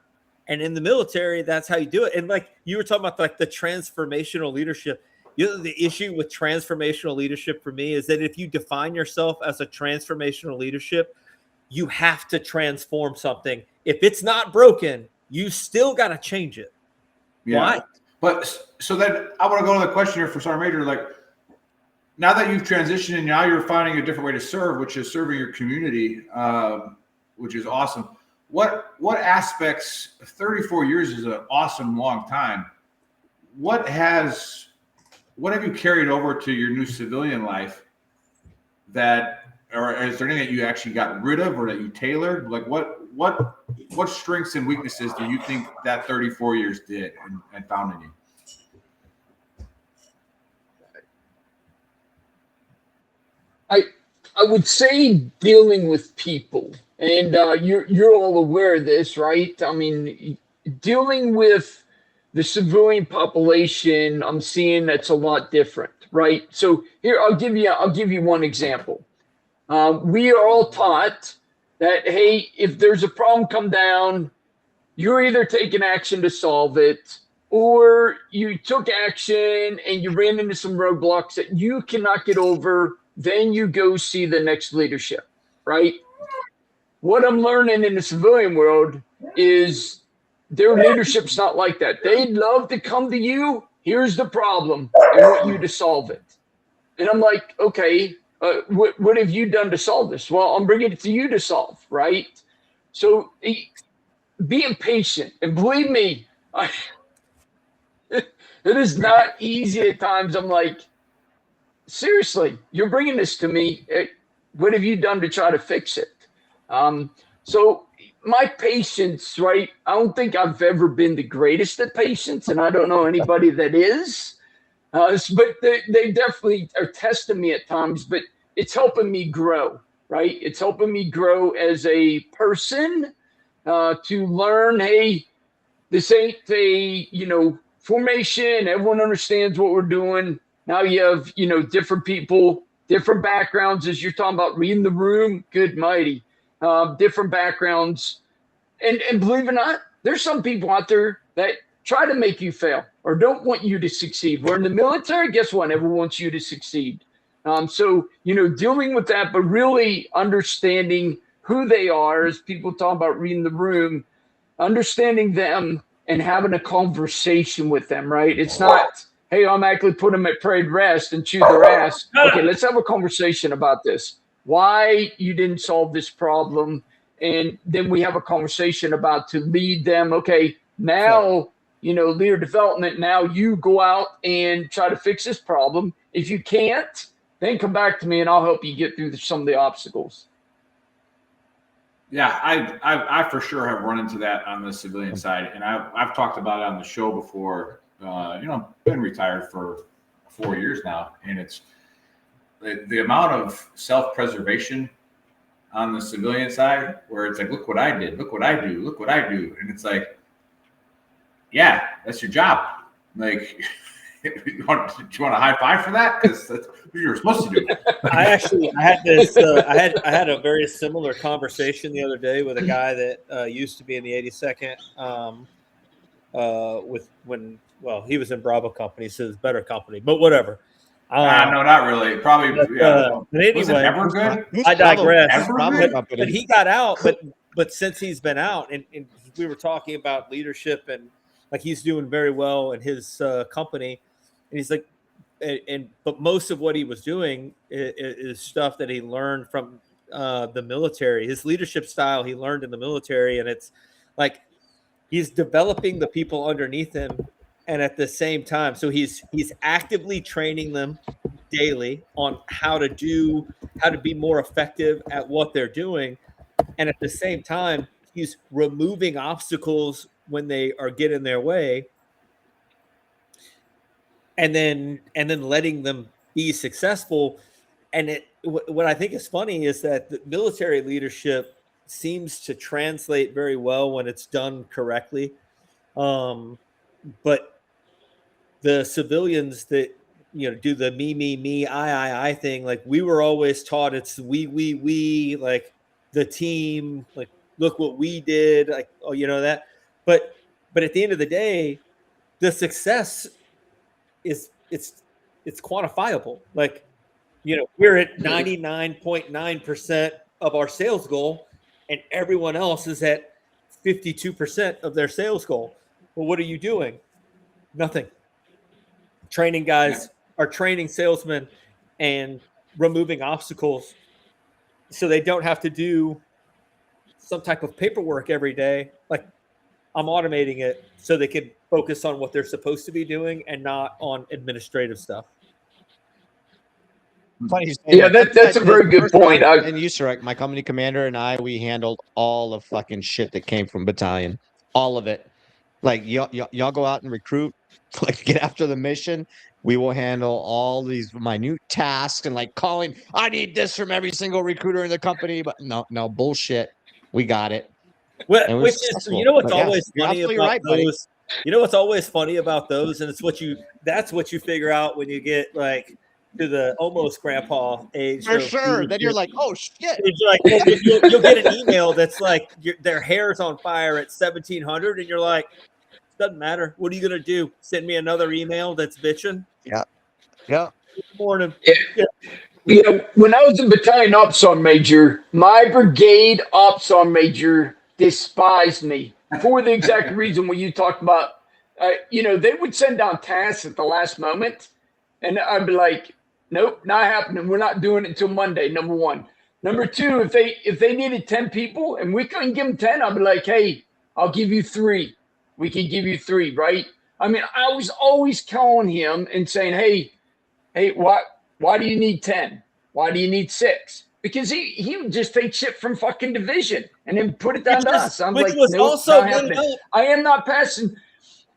And in the military, that's how you do it. And like you were talking about, like the transformational leadership. The issue with transformational leadership for me is that if you define yourself as a transformational leadership, you have to transform something. If it's not broken, you still got to change it. Yeah. Why? But so then I want to go to the question here for Sergeant Major. Like, now that you've transitioned and now you're finding a different way to serve, which is serving your community, which is awesome. What aspects, 34 years is an awesome long time. What have you carried over to your new civilian life or is there anything that you actually got rid of or that you tailored? Like what strengths and weaknesses do you think that 34 years did and found in you? I would say dealing with people, and you're all aware of this, right? I mean, dealing with the civilian population, I'm seeing that's a lot different, right? So here, I'll give you one example. We are all taught that, hey, if there's a problem come down, you're either taking action to solve it, or you took action and you ran into some roadblocks that you cannot get over. Then you go see the next leadership, right? What I'm learning in the civilian world is their leadership's not like that. They'd love to come to you. Here's the problem. I want you to solve it. And I'm like, okay, what have you done to solve this? Well, I'm bringing it to you to solve, right? So being patient, and believe me, it is not easy at times. I'm like, seriously, you're bringing this to me. What have you done to try to fix it? So my patience, right? I don't think I've ever been the greatest at patience, and I don't know anybody that is. But they definitely are testing me at times, but it's helping me grow, right? It's helping me grow as a person to learn, hey, this ain't a, formation. Everyone understands what we're doing. Now you have, different people, different backgrounds, as you're talking about reading the room, good mighty, different backgrounds. And believe it or not, there's some people out there that try to make you fail or don't want you to succeed. We're in the military, guess what? Everyone wants you to succeed. So, dealing with that, but really understanding who they are, as people talk about reading the room, understanding them and having a conversation with them, right? It's not, hey, I'm actually put them at parade rest and chew their ass. Okay, let's have a conversation about this. Why you didn't solve this problem. And then we have a conversation about to lead them. Okay, now, leader development, now you go out and try to fix this problem. If you can't, then come back to me and I'll help you get through some of the obstacles. Yeah, I for sure have run into that on the civilian side, and I've talked about it on the show before. Been retired for 4 years now, and it's the amount of self-preservation on the civilian side where it's like, look what I did, look what I do, look what I do, and it's like, yeah, that's your job. Like, do you want a high five for that? Because that's what you were supposed to do. I had this. I had a very similar conversation the other day with a guy that used to be in the 82nd. He was in Bravo Company, so it's better company, but whatever. No, not really. Probably. But anyway, was it ever good? I digress. But he got out. But since he's been out, and we were talking about leadership, and like he's doing very well in his company, and he's like, but most of what he was doing is stuff that he learned from the military. His leadership style he learned in the military, and it's like he's developing the people underneath him, and at the same time, so he's actively training them daily on how to be more effective at what they're doing, and at the same time, he's removing obstacles when they are getting their way. And then letting them be successful. And what I think is funny is that the military leadership seems to translate very well when it's done correctly. But the civilians that, do the me, I thing, like we were always taught it's we, like the team, like, look what we did. Like, that. But at the end of the day, the success is it's quantifiable. Like, we're at 99.9% of our sales goal, and everyone else is at 52% of their sales goal. Well, what are you doing? Nothing. Training guys are training salesmen and removing obstacles so they don't have to do some type of paperwork every day. Like, I'm automating it so they can focus on what they're supposed to be doing and not on administrative stuff. Funny you say Yeah, that's a very good point. And USAREC, my company commander and I, we handled all the fucking shit that came from battalion. All of it. Like, y'all go out and recruit, like, get after the mission. We will handle all these minute tasks and, like, calling, I need this from every single recruiter in the company. But no, bullshit. We got it. Well, And we're which is, successful. what's But yeah, always you're funny absolutely about right, buddy. those. What's always funny about those, and that's what you figure out when you get like to the almost grandpa age. For sure. Then you're like, oh shit. It's like, you'll get an email that's like their hair's on fire at 1700, and you're like, doesn't matter. What are you gonna do? Send me another email that's bitching? Yeah. Good morning. Yeah, when I was a battalion ops sergeant major, my brigade ops sergeant major despised me for the exact reason what you talked about. They would send down tasks at the last moment, and I'd be like, nope, not happening. We're not doing it until Monday, number one. Number two, if they needed 10 people and we couldn't give them 10, I'd be like, hey, I'll give you 3. We can give you 3, right? I mean, I was always calling him and saying, hey, why do you need 10? Why do you need 6? Because he would just take shit from fucking division and then put it down to us. I'm like, nope, also not happening. I am not passing.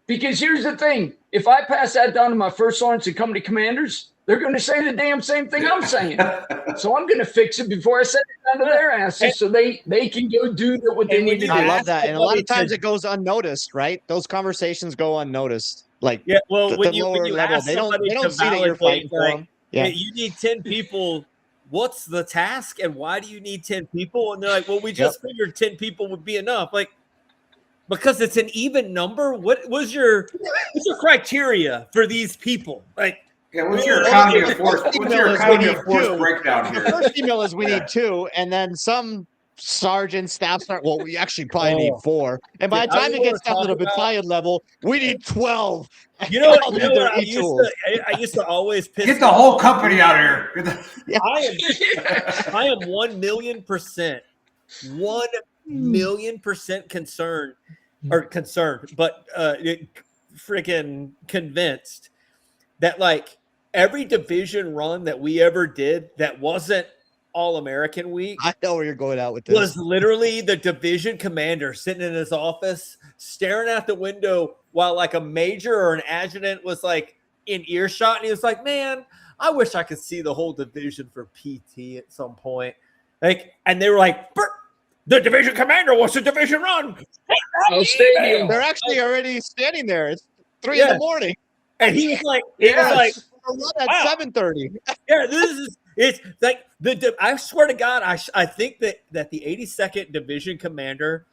Because here's the thing. If I pass that down to my first sergeants and company commanders, they're going to say the damn same thing I'm saying. So I'm going to fix it before I send it down to their asses so they can go do what they need to do. I love that. And a lot of times it goes unnoticed, right? Those conversations go unnoticed. Like, yeah, well, the when you lower level, ask they don't to see that you're fighting for them. Yeah. Hey, you need 10 people. What's the task, and why do you need 10 people? And they're like, well, we just figured 10 people would be enough. Like, because it's an even number. What's your criteria for these people? Like, what's your economy of force? What's your economy of force breakdown here? The first email is we need 2, and then some sergeant staff start. Well, we actually probably need 4, and by the time it gets down to the battalion level, we need 12. I used to always piss. Get the whole company out of here. I am 1,000,000%, 1,000,000% concerned, but freaking convinced that like every division run that we ever did that wasn't All-American week. I know where you're going out with this. Was literally the division commander sitting in his office staring out the window while like a major or an adjutant was like in earshot, and he was like, man, I wish I could see the whole division for PT at some point. Like, and they were like, the division commander wants a division run. They're actually already standing there. It's 3 in the morning. And he was like, at 7:30. Yeah, it's like I swear to God, I think that the 82nd Division Commander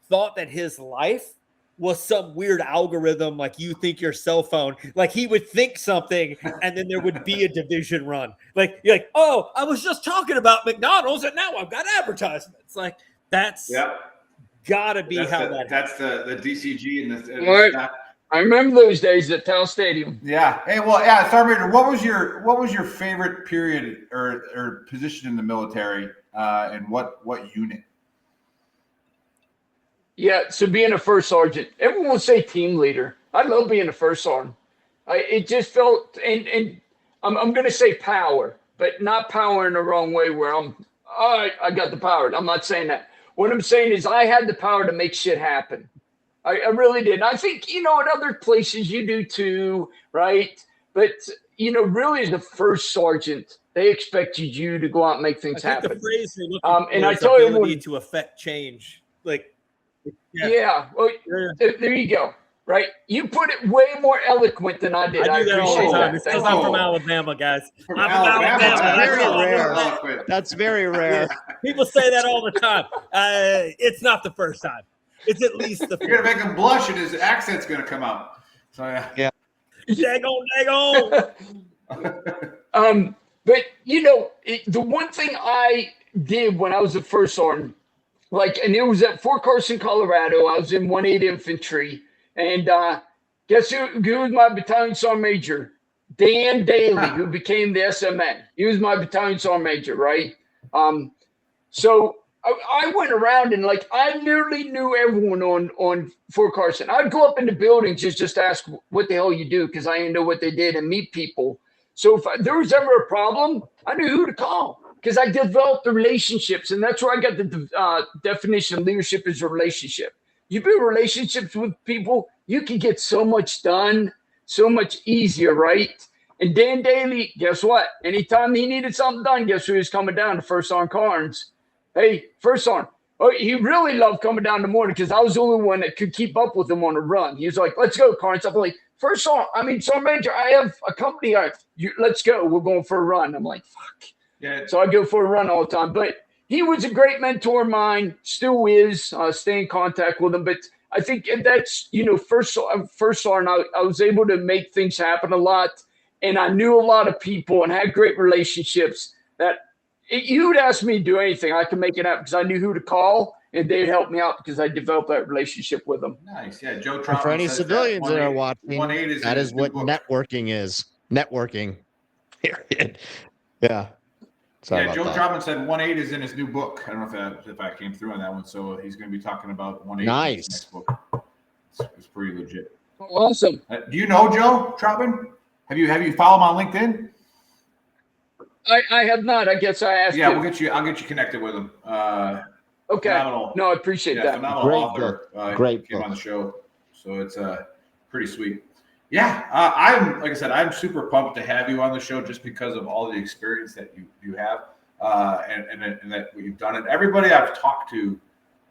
thought that his life was some weird algorithm, like you think your cell phone. Like he would think something, and then there would be a division run. Like you're like, oh, I was just talking about McDonald's, and now I've got advertisements. Like that's gotta be that's the DCG and the. I remember those days at Tal Stadium. Yeah. Hey, well, yeah, Sergeant Major, what was your favorite period or position in the military, and what unit? Yeah, so being a first sergeant, everyone will say team leader. I love being a first sergeant. It just felt, and I'm going to say power, but not power in the wrong way where I got the power. I'm not saying that. What I'm saying is I had the power to make shit happen. I really did. And I think, at other places you do too, right? But, really as the first sergeant, they expected you to go out and make things happen. The phrase they're looking and for I is tell ability everyone, to affect change. Like, well, there you go. Right? You put it way more eloquent than I did. I do that all the time. That. It's because I'm from Alabama, guys. From Alabama. That's very rare. That's very rare. People say that all the time. It's not the first time. It's at least the You're gonna make him blush, and his accent's gonna come out. So yeah. daggone. But the one thing I did when I was a first sergeant, and it was at Fort Carson, Colorado. I was in 1/8 Infantry, and guess who was my battalion sergeant major? Dan Daly, who became the SMN. He was my battalion sergeant major, right? So I went around and I literally knew everyone on Fort Carson. I'd go up in the buildings just ask what the hell you do, because I didn't know what they did, and meet people. So if there was ever a problem, I knew who to call, because I developed the relationships, and that's where I got the definition of leadership is a relationship. You build relationships with people, you can get so much done, so much easier, right? And Dan Daly, guess what? Anytime he needed something done, guess who was coming down to First on Carns? Hey, First on. Oh, he really loved coming down in the morning, because I was the only one that could keep up with him on a run. He was like, let's go, Carns. I'm like, Sergeant Major, I have a company. Let's go. We're going for a run. I'm like, fuck. Yeah. So I go for a run all the time. But he was a great mentor of mine, still is. Stay in contact with him. But I think that's, first sergeant, I was able to make things happen a lot. And I knew a lot of people and had great relationships that you would ask me to do anything, I could make it happen, because I knew who to call, and they'd help me out because I developed that relationship with them. Nice. Yeah. Joe And for any civilians that are watching, 1/8 that is what networking is. Networking. Period. Yeah. Sorry about Joe that. Trotman said 1/8 is in his new book. I don't know if I came through on that one. So he's going to be talking about 1/8 in his next book. It's pretty legit. Awesome. Do you know Joe Trotman? Have you followed him on LinkedIn? I have not. I guess I asked. Yeah, I'll get you connected with him. Okay. Phenomenal. No, I appreciate that. Phenomenal Great author. book. Great came book. on the show, so it's pretty sweet. Yeah, I'm like I said, I'm super pumped to have you on the show just because of all the experience that you have and that you've done it. Everybody I've talked to,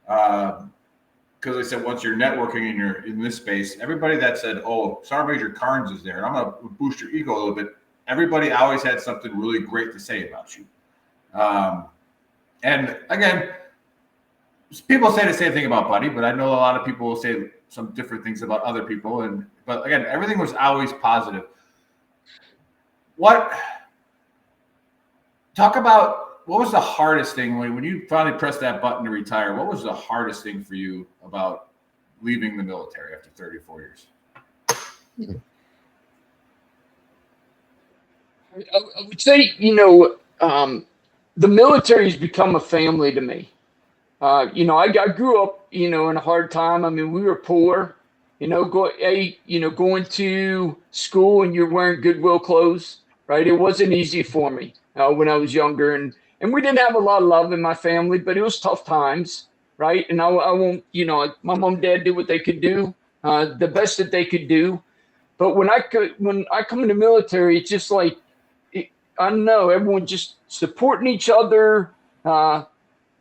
because I said once you're networking and you're in this space, everybody that said, "Oh, Sergeant Major Carns is there," and I'm gonna boost your ego a little bit. Everybody always had something really great to say about you. And again, people say the same thing about Buddy, but I know a lot of people will say some different things about other people. But again, everything was always positive. Talk about what was the hardest thing when you finally pressed that button to retire? What was the hardest thing for you about leaving the military after 34 years? I would say, the military has become a family to me. I grew up, in a hard time. I mean, we were poor, going to school and you're wearing Goodwill clothes, right? It wasn't easy for me when I was younger. And we didn't have a lot of love in my family, but it was tough times, right? And I won't, my mom and dad did what they could do, the best that they could do. But when I come in the military, it's just like, I don't know, everyone just supporting each other.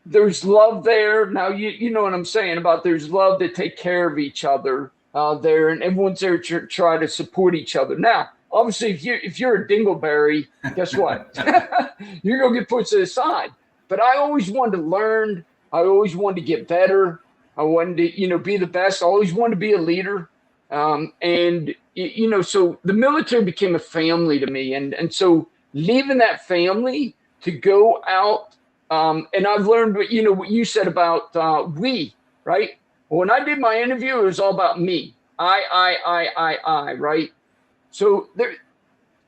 There's love there. Now, you know what I'm saying about there's love to take care of each other there, and everyone's there to try to support each other. Now, obviously, if you're a dingleberry, guess what? You're going to get put to the side. But I always wanted to learn. I always wanted to get better. I wanted to, be the best. I always wanted to be a leader. So the military became a family to me. And so leaving that family to go out, and I've learned what you said about we, right? When I did my interview, it was all about me. I, right? So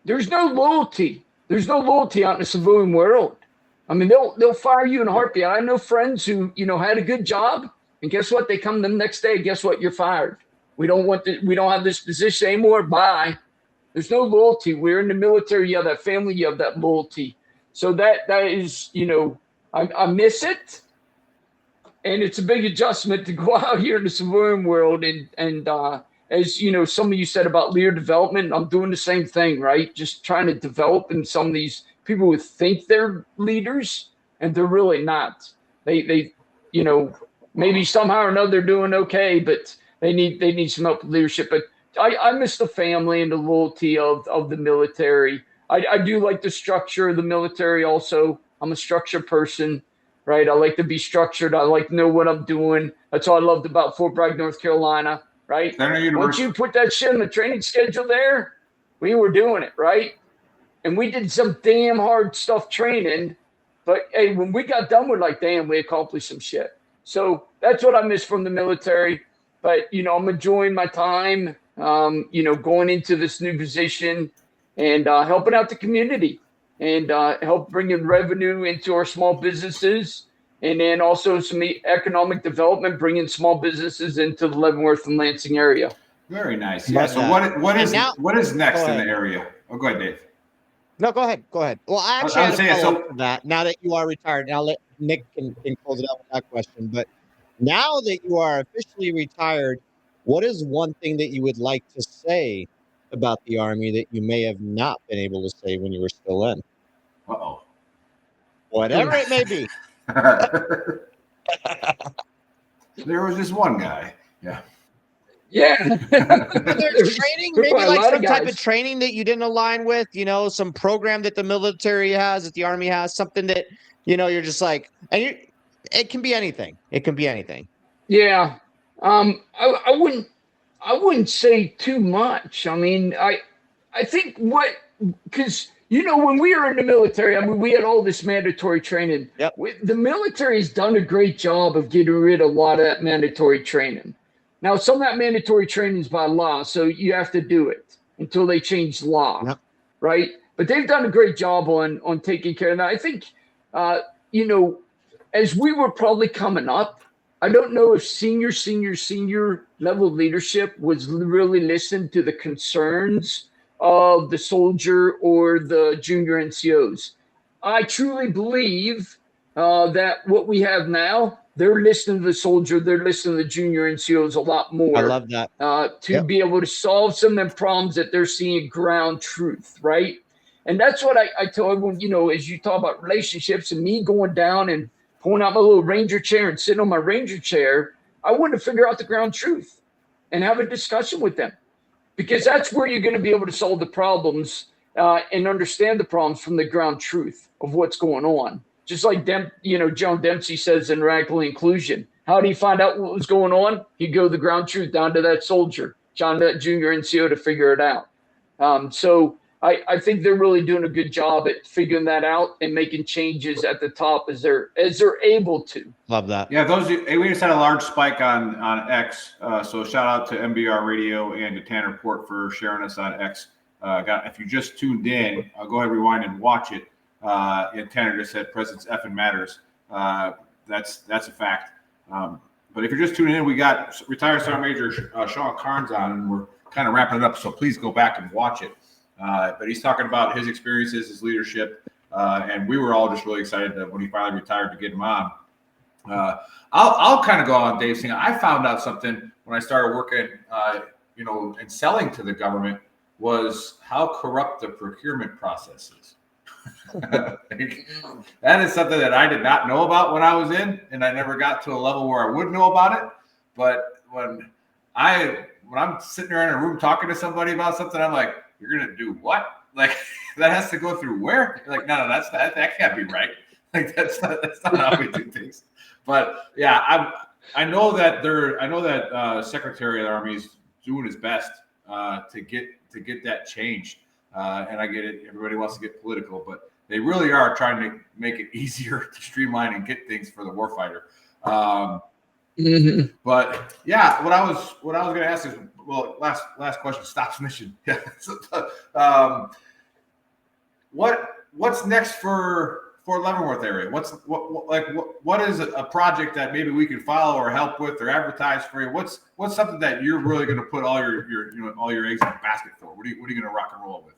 there's no loyalty. There's no loyalty out in the civilian world. I mean, they'll fire you in a heartbeat. I know friends who, had a good job, and guess what? They come the next day, guess what? You're fired. We don't have this position anymore. Bye. There's no loyalty. We're in the military. You have that family. You have that loyalty. So that is, I miss it. And it's a big adjustment to go out here in the civilian world. And as some of you said about leader development, I'm doing the same thing, right? Just trying to develop in some of these people who think they're leaders and they're really not. They maybe somehow or another they're doing okay, but they need some help with leadership. But I miss the family and the loyalty of the military. I do like the structure of the military also. I'm a structure person, right? I like to be structured. I like to know what I'm doing. That's all I loved about Fort Bragg, North Carolina, right? Once you put that shit on the training schedule there, we were doing it, right? And we did some damn hard stuff training. But, hey, when we got done, we're like, damn, we accomplished some shit. So that's what I miss from the military. But, I'm enjoying my time, going into this new position and helping out the community and help bringing revenue into our small businesses. And then also some economic development, bringing small businesses into the Leavenworth and Lansing area. Very nice. Yeah. So what is next in the area? Oh, go ahead, Dave. No, go ahead. Well, I actually had a follow-up to that. Now that you are retired, now let Nick can close it out with that question. But now that you are officially retired, what is one thing that you would like to say about the Army that you may have not been able to say when you were still in? Uh-oh. Whatever it may be. There was just one guy. Yeah. Yeah. There's training, maybe like some type of training that you didn't align with, some program that the military has, that the Army has, something that, you're just like, and it can be anything. It can be anything. Yeah. I wouldn't say too much. I mean, I think because when we were in the military, I mean, we had all this mandatory training. Yep. The military has done a great job of getting rid of a lot of that mandatory training. Now, some of that mandatory training is by law, so you have to do it until they change the law, yep. Right? But they've done a great job on taking care of that. I think, as we were probably coming up, I don't know if senior level leadership was really listening to the concerns of the soldier or the junior NCOs. I truly believe that what we have now, they're listening to the soldier, they're listening to the junior NCOs a lot more. I love that. To be able to solve some of them problems that they're seeing ground truth, right? And that's what I tell everyone, as you talk about relationships and me going down and pulling out my little Ranger chair and sitting on my Ranger chair, I want to figure out the ground truth and have a discussion with them, because that's where you're going to be able to solve the problems and understand the problems from the ground truth of what's going on. Just like John Dempsey says in Radical Inclusion, how do you find out what was going on? You go the ground truth down to that soldier, that junior NCO, to figure it out. So I think they're really doing a good job at figuring that out and making changes at the top as they're able to. Love that. Yeah, we just had a large spike on X. So shout out to MBR Radio and to Tanner Port for sharing us on X. If you just tuned in, I'll go ahead, rewind and watch it. And Tanner just said presence effing matters. That's a fact. But if you're just tuning in, we got retired Sergeant Major Shawn Carns on, and we're kind of wrapping it up. So please go back and watch it. But he's talking about his experiences, his leadership, and we were all just really excited that when he finally retired to get him on. I'll kind of go on Dave's thing. I found out something when I started working, and selling to the government, was how corrupt the procurement process is. That is something that I did not know about when I was in, and I never got to a level where I would know about it. But when I'm sitting there in a room talking to somebody about something, I'm like, you're going to do what? Like, that has to go through where? You're like, no, that can't be right. Like, that's not how we do things. But yeah, I know that Secretary of the Army is doing his best to get that changed. And I get it. Everybody wants to get political, but they really are trying to make it easier to streamline and get things for the warfighter. But yeah, what I was going to ask is, well, last question, stops mission. Yeah. What's next for Leavenworth area? What is a project that maybe we can follow or help with or advertise for you? What's something that you're really going to put all your eggs in the basket for? What are you going to rock and roll with?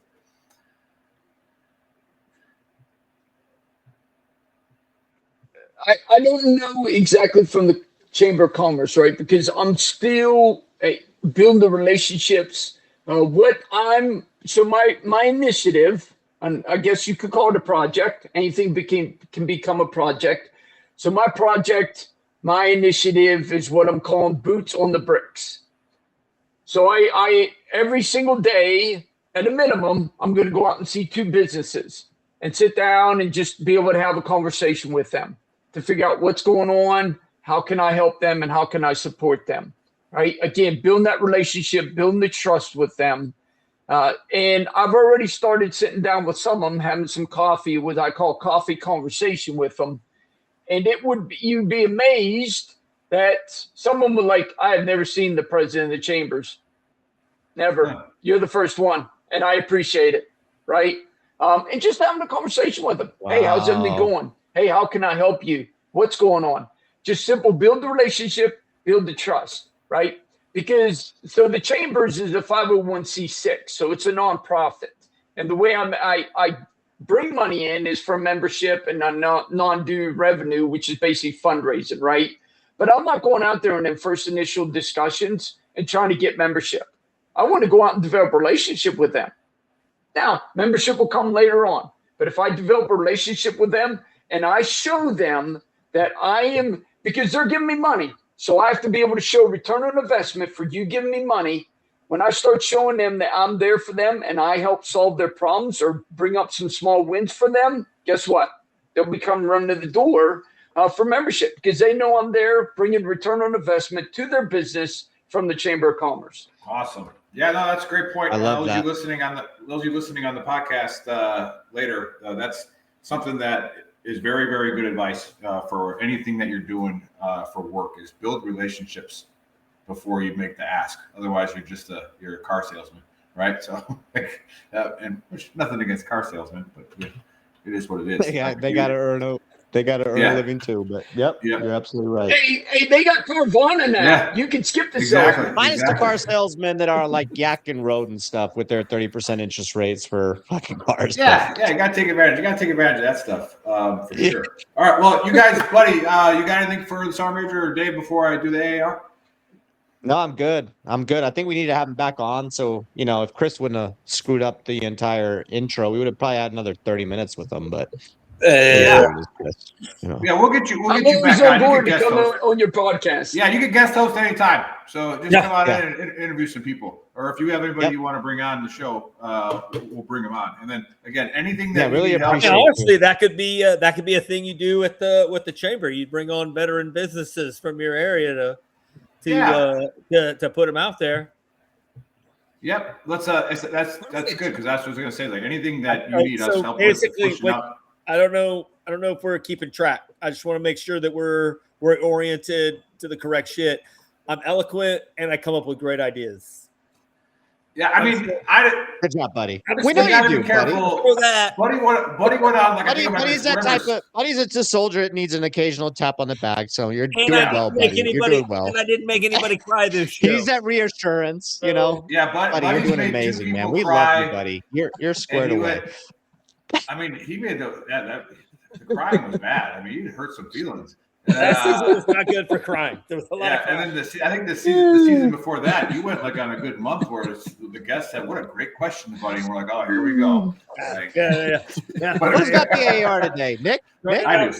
I don't know exactly from the Chamber of Commerce, right? Because I'm still building the relationships. My initiative, and I guess you could call it a project. Anything can become a project. So my initiative is what I'm calling boots on the bricks. So I every single day, at a minimum, I'm going to go out and see 2 businesses and sit down and just be able to have a conversation with them. to figure out what's going on, how can I help them, and how can I support them, right? Again, building that relationship, building the trust with them. And I've already started sitting down with some of them, having some coffee, what I call coffee conversation with them. And you'd be amazed that some of them were like, I have never seen the president of the chambers. Never. You're the first one. And I appreciate it. Right. And just having a conversation with them. Wow. Hey, how's everything going? Hey, how can I help you? What's going on? Just simple, build the relationship, build the trust. Right. Because so the chambers is a 501c6. So it's a nonprofit. And the way I bring money in is from membership and non-due revenue, which is basically fundraising. Right. But I'm not going out there in them first initial discussions and trying to get membership. I want to go out and develop a relationship with them. Now, membership will come later on. But if I develop a relationship with them and I show them that I am, because they're giving me money, so I have to be able to show return on investment for you giving me money. When I start showing them that I'm there for them and I help solve their problems or bring up some small wins for them, guess what? They'll become running to the door for membership because they know I'm there bringing return on investment to their business from the Chamber of Commerce. Awesome. Yeah, no, that's a great point. I love that. Those of you listening on the podcast later, that's something that is very, very good advice for anything that you're doing for work is build relationships before you make the ask. Otherwise, you're a car salesman, right? So, and there's nothing against car salesmen, but it is what it is. They got to earn a living too. But you're absolutely right. Hey, they got Carvana now. Yeah. You can skip the salesman. Minus the car salesmen that are like Yakkin Road and stuff with their 30% interest rates for fucking cars. Yeah, you got to take advantage. You got to take advantage of that stuff for sure. All right, well, you guys, buddy, you got anything for the Sergeant Major or Dave before I do the AAR? No, I'm good. I think we need to have him back on. So, if Chris wouldn't have screwed up the entire intro, we would have probably had another 30 minutes with him. But yeah, we'll get you. We'll get you back on. You can come on your podcast. Yeah, you can guest host anytime. So just come on in and interview some people, or if you have anybody you want to bring on the show, we'll bring them on. And then again, anything that really appreciate. Honestly, that could be a thing you do with the chamber. You'd bring on veteran businesses from your area to put them out there. Yep, let's. That's good because that's what I was gonna say. Like anything that you need us help basically, with. I don't know if we're keeping track. I just want to make sure that we're oriented to the correct shit. I'm eloquent and I come up with great ideas. Yeah, I mean, good job, buddy. We know you do, buddy. Buddy went on like Buddy's that type of. Buddy's just a soldier that needs an occasional tap on the back. So you're doing well, buddy. You're doing well. And I didn't make anybody cry this show. He's that reassurance, Yeah, buddy, you're doing amazing, man. We love you, buddy. You're squared away. I mean, he made the crying was bad. I mean, he hurt some feelings. It's not good for crying. There was a lot of crying. And then I think the season before that, you went like on a good month where the guest said, "What a great question, buddy." And we're like, "Oh, here we go." Like, yeah. Who's got the AR today, Nick? I do.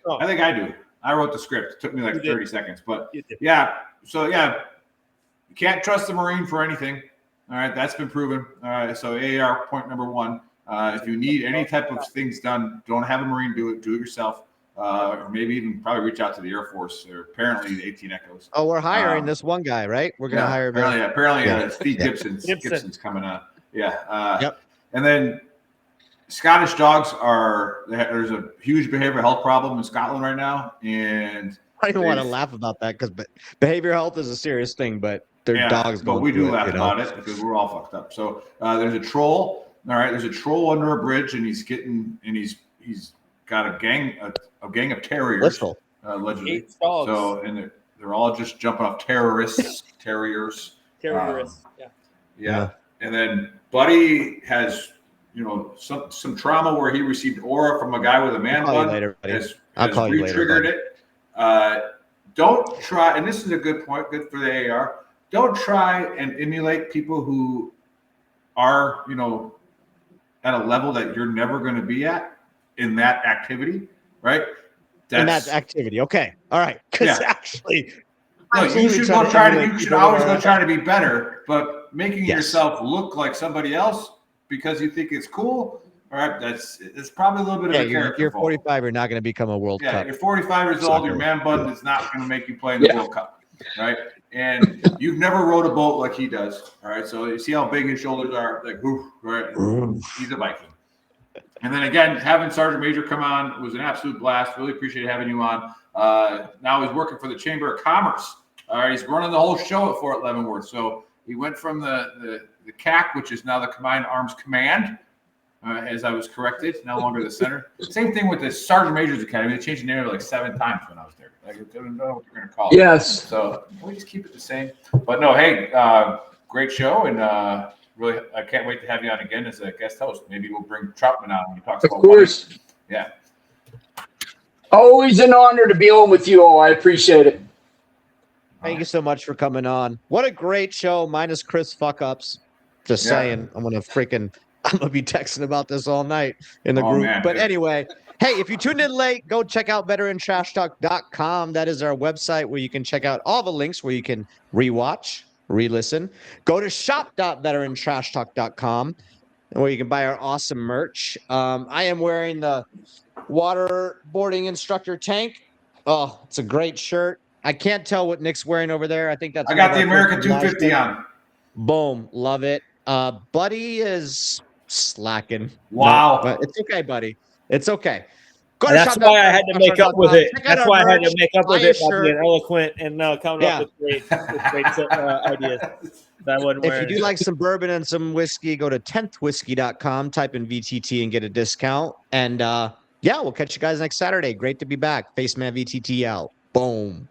I think I do. I wrote the script. It took me like 30 seconds, but yeah. So you can't trust the Marine for anything. All right, that's been proven. All right, so AAR point number 1. If you need any type of things done, don't have a Marine do it. Do it yourself. Or maybe even probably reach out to the Air Force or apparently the 18 Echoes. Oh, we're hiring this one guy, right? We're going to hire. Apparently, Steve Gibson's coming on. Yeah. And then Scottish dogs there's a huge behavioral health problem in Scotland right now. And I don't even want to laugh about that because behavioral health is a serious thing, but their dogs. But we do laugh about it because we're all fucked up. So there's a troll. All right, there's a troll under a bridge, and he's got a gang of terriers, allegedly. So, and they're all just jumping off terriers. Yeah. And then Buddy has, some trauma where he received aura from a guy with a man bun. I'll call you later. Triggered it. Don't try, and this is a good point, good for the AR. Don't try and emulate people who are, at a level that you're never going to be at in that activity, right? In that activity, okay, all right. Because actually, you should always go try to be better. But making yourself look like somebody else because you think it's cool, All right, it's probably a little bit of a character. You're 45. You're not going to become a World Cup. You're 45 years old. Your man bun is not going to make you play in the World Cup, right? And you've never rowed a boat like he does. All right, so you see how big his shoulders are, like, right? He's a Viking. And then again, having Sergeant Major come on was an absolute blast. Really appreciate having you on. Now he's working for the Chamber of Commerce. All right, he's running the whole show at Fort Leavenworth. So he went from the CAC, which is now the Combined Arms Command, as I was corrected, no longer the center. Same thing with the Sergeant Major's Academy. They changed the name like 7 times when I was there. Like, I don't know what you're going to call it. Yes. So we just keep it the same. But no, hey, great show, and really, I can't wait to have you on again as a guest host. Maybe we'll bring Troutman on when he talks about. Of course. Money. Yeah. Always an honor to be on with you all. I appreciate it. Thank you so much for coming on. What a great show, minus Chris fuck-ups. Just saying, I'm going to be texting about this all night in the group. Man, but anyway, hey, if you tuned in late, go check out VeteranTrashTalk.com. That is our website where you can check out all the links where you can rewatch, re-listen. Go to shop.veterantrashtalk.com where you can buy our awesome merch. I am wearing the waterboarding instructor tank. Oh, it's a great shirt. I can't tell what Nick's wearing over there. I think that's. I got the American 250 on. Boom, love it. Buddy is slacking. Wow, no, but it's okay, buddy. It's okay. That's why I had to make up with it. That's why I had to make up with it by being eloquent and coming up with great ideas. That wasn't if you do like some bourbon and some whiskey, go to 10thwhiskey.com, type in VTT and get a discount. And we'll catch you guys next Saturday. Great to be back. Faceman VTT out. Boom.